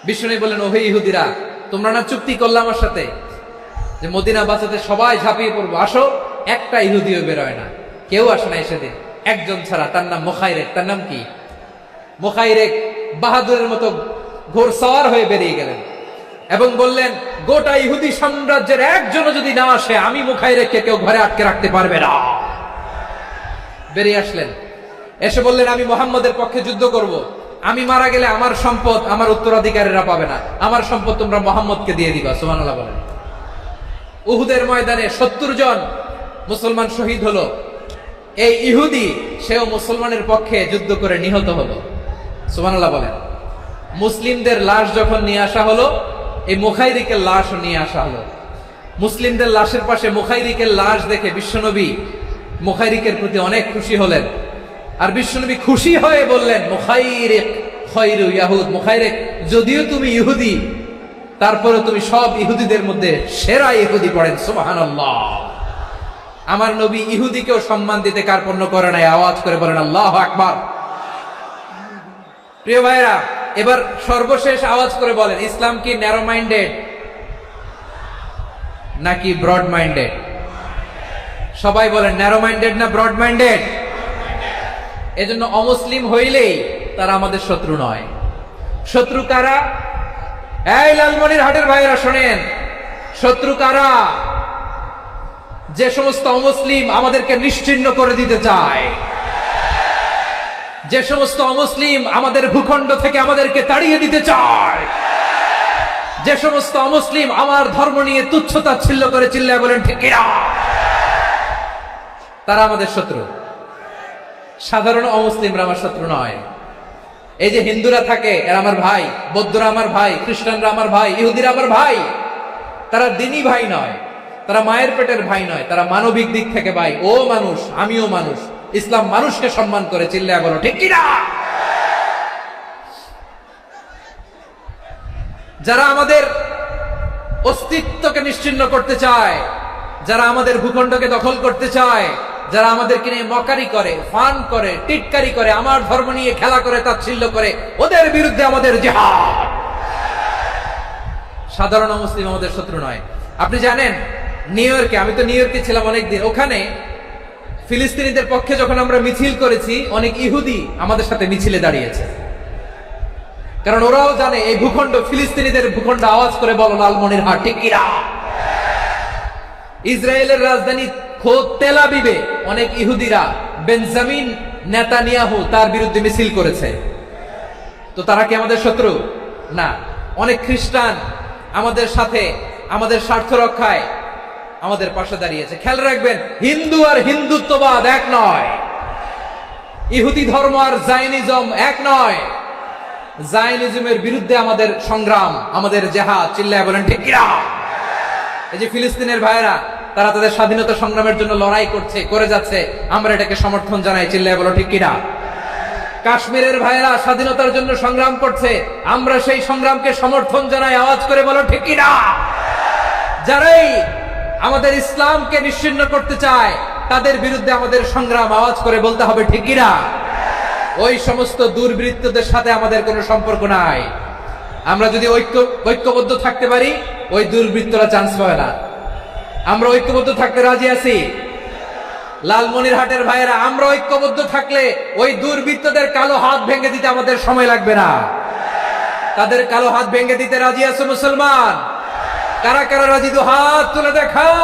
বিষ্ণু বললেন, ওহে ইহুদিরা, তোমরা না চুক্তি করলে আমার সাথে যে মদিনা বাঁচাতে সবাই ঝাঁপিয়ে পড়বো, আসো। একটা ইহুদিও বেরোয় না, কেউ আসে না সেদিন, একজন ছাড়া। তার নাম মুখাইরেক। তার নাম কি? মুখাইরেক বাহাদুরের মতো ঘোড়সওয়ার হয়ে বেরিয়ে গেলেন এবং বললেন, গোটা ইহুদি সাম্রাজ্যের একজনও যদি না আসে, আমি মুখাইরেককে কেউ ঘরে আটকে রাখতে পারবে না। বেরিয়ে আসলেন, এসে বললেন, আমি মুহাম্মদের পক্ষে যুদ্ধ করব। আমি মারা গেলে আমার সম্পদ আমার উত্তরাধিকারীরা পাবে না, আমার সম্পদ তোমরা মুহাম্মদকে দিয়ে দিবা। সুবহানাল্লাহ বলেন। উহুদের ময়দানে 70 জন মুসলমান শহীদ হলো। এই ইহুদি, সেও মুসলমানের পক্ষে যুদ্ধ করে নিহত হলো। সুবহানাল্লাহ বলেন। মুসলিমদের লাশ যখন নিয়ে আসা হলো, এই মুখাইরিকের লাশও নিয়ে আসা হলো। মুসলিমদের লাশের পাশে মুখাইরিকের লাশ দেখে বিশ্বনবী মুখাইরিকের প্রতি অনেক খুশি হলেন। আর বিশ্বনবী খুশি হয়ে বললেন, মুখাইরিক খায়রু ইয়াহুদ, মুখাইরিক যদিও তুমি ইহুদি, তারপরে তুমি সব ইহুদিদের মধ্যে সেরা ইহুদি। পড়েন সুবহানাল্লাহ। আমার নবী ইহুদিকেও সম্মান দিতে কার্পণ্য করে নাই। আওয়াজ করে বলেন আল্লাহু আকবার। প্রিয় ভাইরা, এবার সর্বশেষ আওয়াজ করে বলেন, ইসলাম কি ন্যারো মাইন্ডেড নাকি ব্রড মাইন্ডেড? সবাই বলেন, ন্যারো মাইন্ডেড না ব্রড মাইন্ডেড? এজন্য অমুসলিম হইলেই তারা আমাদের শত্রু নয়। শত্রু কারা? এই লালমনির হাটের ভাইরা শোনেন, শত্রু কারা? যে সমস্ত অমুসলিম আমাদেরকে নিশ্চিহ্ন করে দিতে চায়, যে সমস্ত অমুসলিম আমাদের ভূখণ্ড থেকে আমাদেরকে তাড়িয়ে দিতে চায়, যে সমস্ত অমুসলিম আমার ধর্ম নিয়ে তুচ্ছতাচ্ছিল্য করে চিল্লায় বলেন ঠিক কিনা, তারা আমাদের শত্রু। সাধারণ অমুসলিমরা আমার শত্রু নয়। এই যে হিন্দুরা থাকে, এরা আমার ভাই, বৌদ্ধরা আমার ভাই, খ্রিস্টানরা আমার ভাই, ইহুদিরা আমার ভাই। তারা দিনই ভাই নয়, তারা মায়ের পেটের ভাই নয়, তারা মানবিক দিক থেকে ভাই। ও মানুষ, আমিও মানুষ। ইসলাম মানুষকে সম্মান করে, চিল্লায় বলো ঠিক কিনা। যারা আমাদের অস্তিত্বকে নিশ্চিহ্ন করতে চায়, যারা আমাদের ভূখণ্ডকে দখল করতে চায়, যারা আমাদেরকে নিয়ে মকারি করে, ফান করে, টিটকারি করে, আমার ধর্ম নিয়ে খেলা করে, তাচ্ছিল্য করে, ওদের বিরুদ্ধে আমাদের জিহাদ। সাধারণ মুসলিম আমাদের শত্রু নয়। আপনি জানেন নিউ ইয়র্কে, আমি তো নিউ ইয়র্কে ছিলাম অনেকদিন, ওখানে ফিলিস্তিনিদের পক্ষে যখন আমরা মিছিল করেছি, অনেক ইহুদি আমাদের সাথে মিছিলে দাঁড়িয়েছে। কারণ ওরাও জানে এই ভূখণ্ড ফিলিস্তিনিদের ভূখণ্ড। আওয়াজ করে বলো লালমনির হাট ঠিক কিনা। ইসরায়েলের রাজধানী খোদ তেল আবিবে অনেক ইহুদিরা বেঞ্জামিন নেতানিয়াহু তার বিরুদ্ধে মিছিল করেছে। তো তারা কি আমাদের শত্রু? না। অনেক খ্রিস্টান আমাদের সাথে আমাদের স্বার্থ রক্ষায় আমাদের পাশে দাঁড়িয়েছে। খেয়াল রাখবেন, হিন্দু আর হিন্দুত্ববাদ এক নয়, ইহুদি ধর্ম আর জায়নিজম এক নয়। জায়নিজমের বিরুদ্ধে আমাদের সংগ্রাম, আমাদের জেহাদ। চিল্লায় বলেন ঠিক কিনা। এই যে ফিলিস্তিনের ভাইরা, তারা তাদের স্বাধীনতা সংগ্রামের জন্য লড়াই করছে, করে যাচ্ছে, আমরা এটাকে সমর্থন জানাই। চিল্লায় বলো ঠিক কিনা? কাশ্মীরের ভাইরা স্বাধীনতার জন্য সংগ্রাম করছে, আমরা সেই সংগ্রামকে সমর্থন জানাই। আওয়াজ করে বলো ঠিক কিনা? যারাই আমাদের ইসলামকে নিশ্চিহ্ন করতে চায় তাদের বিরুদ্ধে আমাদের সংগ্রাম, আওয়াজ করে বলতে হবে ঠিক কিনা? ওই সমস্ত দুর্বৃত্তদের সাথে আমাদের কোনো সম্পর্ক নাই। আমরা যদি ঐক্যবদ্ধ থাকতে পারি, ওই দুর্বৃত্তরা চান্স পায় না। আমরা ঐক্যবদ্ধ থাকতে রাজি আছি। লালমনিরহাটের ভাইয়েরা, আমরা ঐক্যবদ্ধ থাকলে ওই দুর্বৃত্তদের কালো হাত ভেঙে দিতে আমাদের সময় লাগবে না। তাদের কালো হাত ভেঙে দিতে রাজি আছে মুসলমান? কারা কারা রাজি? দু হাত তুলে দেখাও।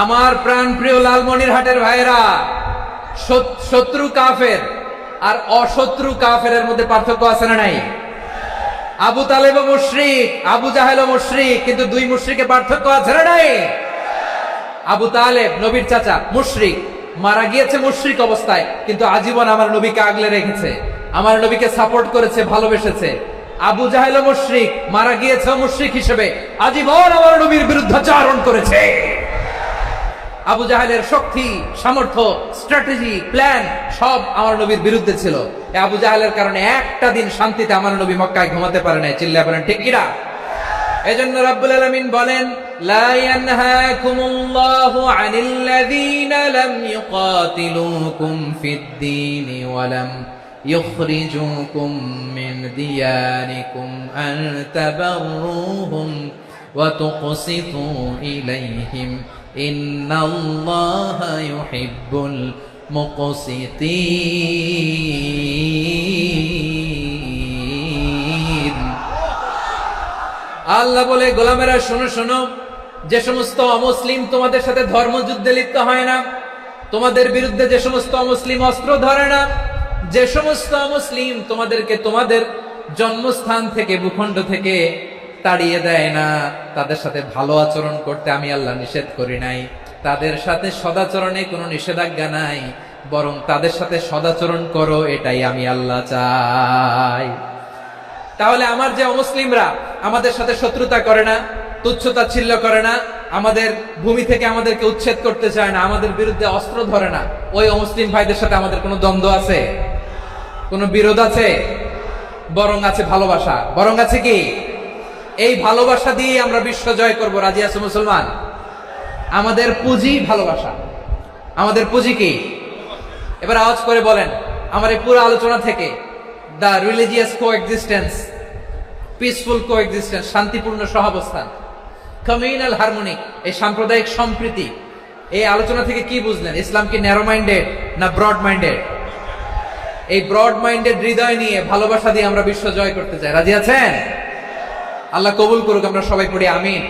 আমার প্রাণ প্রিয় লালমনিরহাটের ভাইয়েরা, শত্রু কাফের আর অশত্রু কাফেরের মধ্যে পার্থক্য আছে না নাই? আবু তালেব মুশরিক, আবু জাহেল মুশরিক, কিন্তু দুই মুশরিকের পার্থক্য আছে না নাই? আবু তালেব নবীর চাচা, মুশরিক, মারা গিয়েছে মুশরিক অবস্থায়, কিন্তু আজীবন আমার নবীকে আগলে রেখেছে, আমার নবীকে সাপোর্ট করেছে, ভালোবেসেছে। আবু জাহেল মুশরিক, মারা গিয়েছে মুশরিক হিসেবে, আজীবন আমার নবীর বিরুদ্ধাচরণ করেছে। আবু জাহেলের শক্তি, সামর্থ্য, স্ট্র্যাটেজি, প্ল্যান সব আমার নবীর বিরুদ্ধে ছিল। আবু জাহেলের কারণে একটা দিন শান্তিতে আমার নবী মক্কায় ঘুমাতে পারে নাই। চিল্লায় বলেন ঠিক কিনা? এজন্য রাব্বুল আলামিন বলেন, লা ইয়ানহাকুমুল্লাহু আনিল্লাযীনা লাম ইউকাতিলুকুম ফিদ-দীনি ওয়া লাম ইখরিজুকুম মিন দিয়ারিকুম আন তাবাররুহুম ওয়া তুকসিতু ইলাইহিম ইন্নাল্লাহা ইউহিব্বুল মুকসিতিন। আল্লাহ বলে, গোলামেরা শোনো শোনো, যে সমস্ত অমুসলিম তোমাদের সাথে ধর্মযুদ্ধে লিপ্ত হয় না, তোমাদের বিরুদ্ধে যে সমস্ত অমুসলিম অস্ত্র ধরে না, যে সমস্ত অমুসলিম তোমাদেরকে তোমাদের জন্মস্থান থেকে, ভূখণ্ড থেকে তাড়িয়ে দেয় না, তাদের সাথে ভালো আচরণ করতে আমি আল্লাহ নিষেধ করি নাই। তাদের সাথে সদাচরণে কোনো নিষেধাজ্ঞা নাই, বরং তাদের সাথে সদাচরণ করো, এটাই আমি আল্লাহ চাই। তাহলে আমার যে অমুসলিমরা আমাদের সাথে শত্রুতা করে না, তুচ্ছতাচ্ছিল্য করে না, আমাদের ভূমি থেকে আমাদেরকে উচ্ছেদ করতে চায় না, আমাদের বিরুদ্ধে অস্ত্র ধরে না, ওই অমুসলিম ভাইদের সাথে আমাদের কোনো দ্বন্দ্ব আছে? কোনো বিরোধ আছে? বরং আছে ভালোবাসা। বরং আছে কি? এই ভালোবাসা দিয়ে আমরা বিশ্ব জয় করব। রাজি আছে মুসলমান? আমাদের পুঁজি ভালোবাসা। আমাদের পুঁজি কি? এবার আওয়াজ করে বলেন, আমার এই পুরো আলোচনা থেকে the religious coexistence, peaceful coexistence, শান্তিপূর্ণ সহাবস্থান, কমিউনাল হারমোনি, এই সাম্প্রদায়িক সম্প্রীতি, এই আলোচনা থেকে কি বুঝলেন? ইসলাম কি ন্যারো মাইন্ডেড না ব্রড মাইন্ডেড? এই ব্রড মাইন্ডেড হৃদয় নিয়ে, ভালোবাসা দিয়ে আমরা বিশ্ব জয় করতে চাই। রাজি আছেন? আল্লাহ কবুল করুক। আমরা সবাই পড়ি আমিন।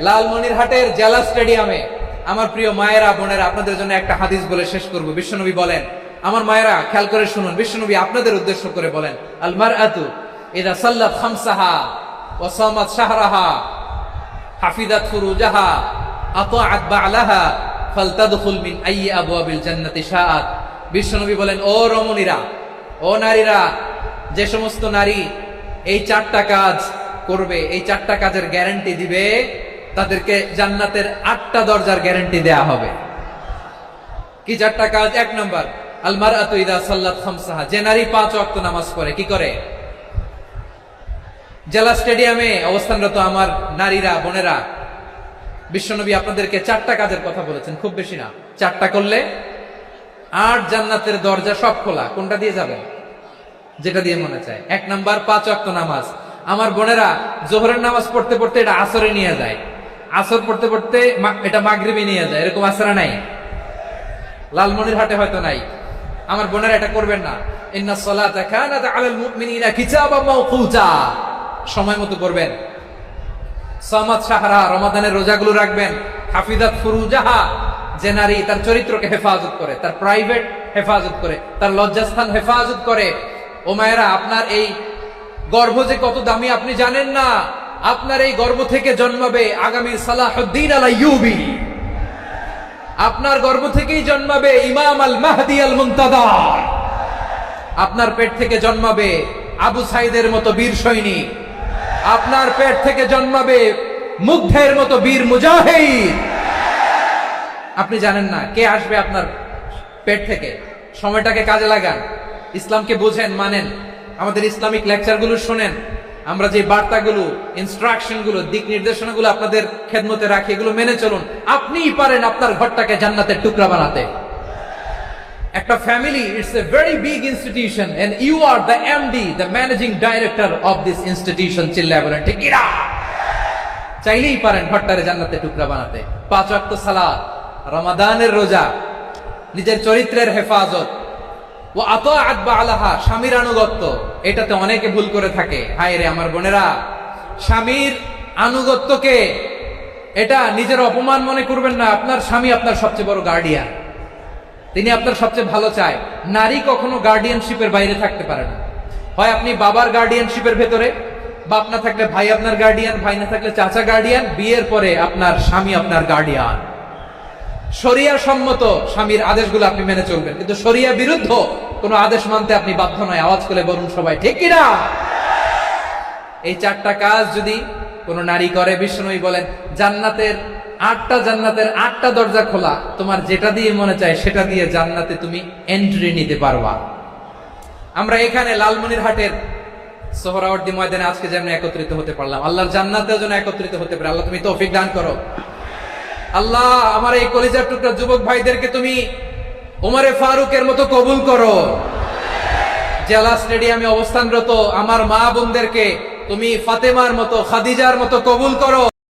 লালমনিরহাটের জেলা স্টেডিয়ামে আমার প্রিয় মায়েরা, বোনেরা, আপনাদের জন্য একটা হাদিস বলে শেষ করব। বিশ্বনবী বলেন, আমার মায়েরা খেয়াল করে শুনুন, বিশ্বনবী আপনাদের উদ্দেশ্য করে বলেন, আল মারআতু ইযা সাল্লাত খামসাহা ওয়া সামাত শাহরাহা হাফিজাত ফুরুজাহা আতাআত বা'লাহা ফালতাদখুল মিন আইয়ি আবওয়াবিল জান্নাতি শাআত। বিশ্বনবী বলেন, ও রমণীরা, ও নারীরা, যে সমস্ত নারী এই চারটা কাজ করবে, এই চারটা কাজের গ্যারান্টি দিবে, তাদেরকে জান্নাতের 8টা দরজার গ্যারান্টি দেয়া হবে। কি চারটা কাজ? 1 নম্বর, আল মারআতু ইযা সাল্লাত খামসাহা, যে নারী 5 ওয়াক্ত নামাজ পড়ে। কি করে? জেলা স্টেডিয়ামে অবস্থানরত আমার নারীরা, বোনেরা, বিশ্বনবী আপনাদেরকে 4টা কাজের কথা বলেছেন, খুব বেশি না। 4টা করলে 8 জান্নাতের দরজা সব খোলা। কোনটা দিয়ে যাবেন? যেটা দিয়ে মনে চায়। 1 নাম্বার 5 ওয়াক্ত নামাজ। আমার বোনেরা জোহরের নামাজ পড়তে পড়তে এটা আসরে নিয়ে যায়, আসর পড়তে পড়তে এটা মাগরিবে নিয়ে যায়। এরকম আসরা নাই? লালমনিরহাটে হয়তো নাই। আমার বোনেরা এটা করবেন না। ইন্নাস সালাতা কানাত আলাল মুমিনিনা কিতাবাম মাওকুতা, সময় মতো করবেন। সামাত শাহরা, রমাদানের রোজাগুলো রাখবেন। হাফিজাত ফুরুজাহা, যে নারী তার চরিত্রকে হেফাজত করে, তার প্রাইভেট হেফাজত করে, তার লজ্জাস্থান হেফাজত করে। ও মায়েরা, আপনার এই গর্ভ যে কত দামি আপনি জানেন না। আপনার এই গর্ভ থেকে জন্মাবে আগামী সালাহুদ্দিন আল আইয়ুবী। আপনার গর্ভ থেকেই জন্মাবে ইমাম আল মাহদি আল মুনতাদার। আপনার পেট থেকে জন্মাবে আবু সাইদের মতো বীর সৈনিক। আপনার পেট থেকে জন্মাবে মুগ্ধের মতো বীর মুজাহিদ। আপনি জানেন না কে আসবে আপনার পেট থেকে। সময়টাকে কাজে লাগান, ইসলামকে বোঝেন, মানেন, আমাদের ইসলামিক লেকচারগুলো শোনেন। আমরা যে বার্তাগুলো, ইনস্ট্রাকশনগুলো, দিক নির্দেশনাগুলো আপনাদের খেদমতে রাখি, এগুলো মেনে চলুন। আপনিই পারেন আপনার ঘরটাকে জান্নাতের টুকরা বানাতে। একটা family, it's a very big institution and you are the MD, the managing director of this institution. চিল্লায় বলেন ঠিক কিনা? চাইলেই পারেন ঘরটারে জান্নাতের টুকরা বানাতে। 5 ওয়াক্ত সালাত, রমাদানের রোজা, নিজের চরিত্রের হেফাজত, ও আতাআত বালাহা, স্বামীর আনুগত্য। এটাতে অনেকে ভুল করে থাকে। হায় রে আমার বোনেরা, স্বামীর আনুগত্যকে এটা নিজের অপমান মনে করবেন না। আপনার স্বামী আপনার সবচেয়ে বড় গার্ডিয়ান, তিনি আপনার সবচেয়ে ভালো চায়। নারী কখনো গার্ডিয়ানশিপের বাইরে থাকতে পারে না। হয় আপনি বাবার গার্ডিয়ানশিপের ভেতরে, বাপ না থাকলে ভাই আপনার গার্ডিয়ান, ভাই না থাকলে চাচা গার্ডিয়ান, বিয়ের পরে আপনার স্বামী আপনার গার্ডিয়ান। শরিয়া সম্মত স্বামীর আদেশগুলো আপনি মেনে চলবেন, কিন্তু শরিয়া বিরুদ্ধ কোনো আদেশ মানতে আপনি বাধ্য নয়। আওয়াজ করে বলুন সবাই ঠিক কিনা? এই 4টা কাজ যদি কোনো নারী করে, বিষ্ণুই বলেন জান্নাতের 8টা দরজা খোলা, তোমার যেটা দিয়ে মনে চায় সেটা দিয়ে জান্নাতে তুমি এন্ট্রি নিতে পারবা। আমরা এখানে লালমনিরহাটের সোহরাওয়ার্দী ময়দানে আজকে যেমন একত্রিত হতে পারলাম, আল্লাহর জান্নাতেও যেন একত্রিত হতে পারে। আল্লাহ তুমি তৌফিক দান করো। আল্লাহ আমার এই কলিজার টুকরা যুবক ভাইদেরকে তুমি ওমরে ফারুকের মতো কবুল করো। জেলা স্টেডিয়ামে অবস্থানরত আমার মা বোনদেরকে তুমি ফাতেমার মতো, খাদিজার মতো কবুল করো।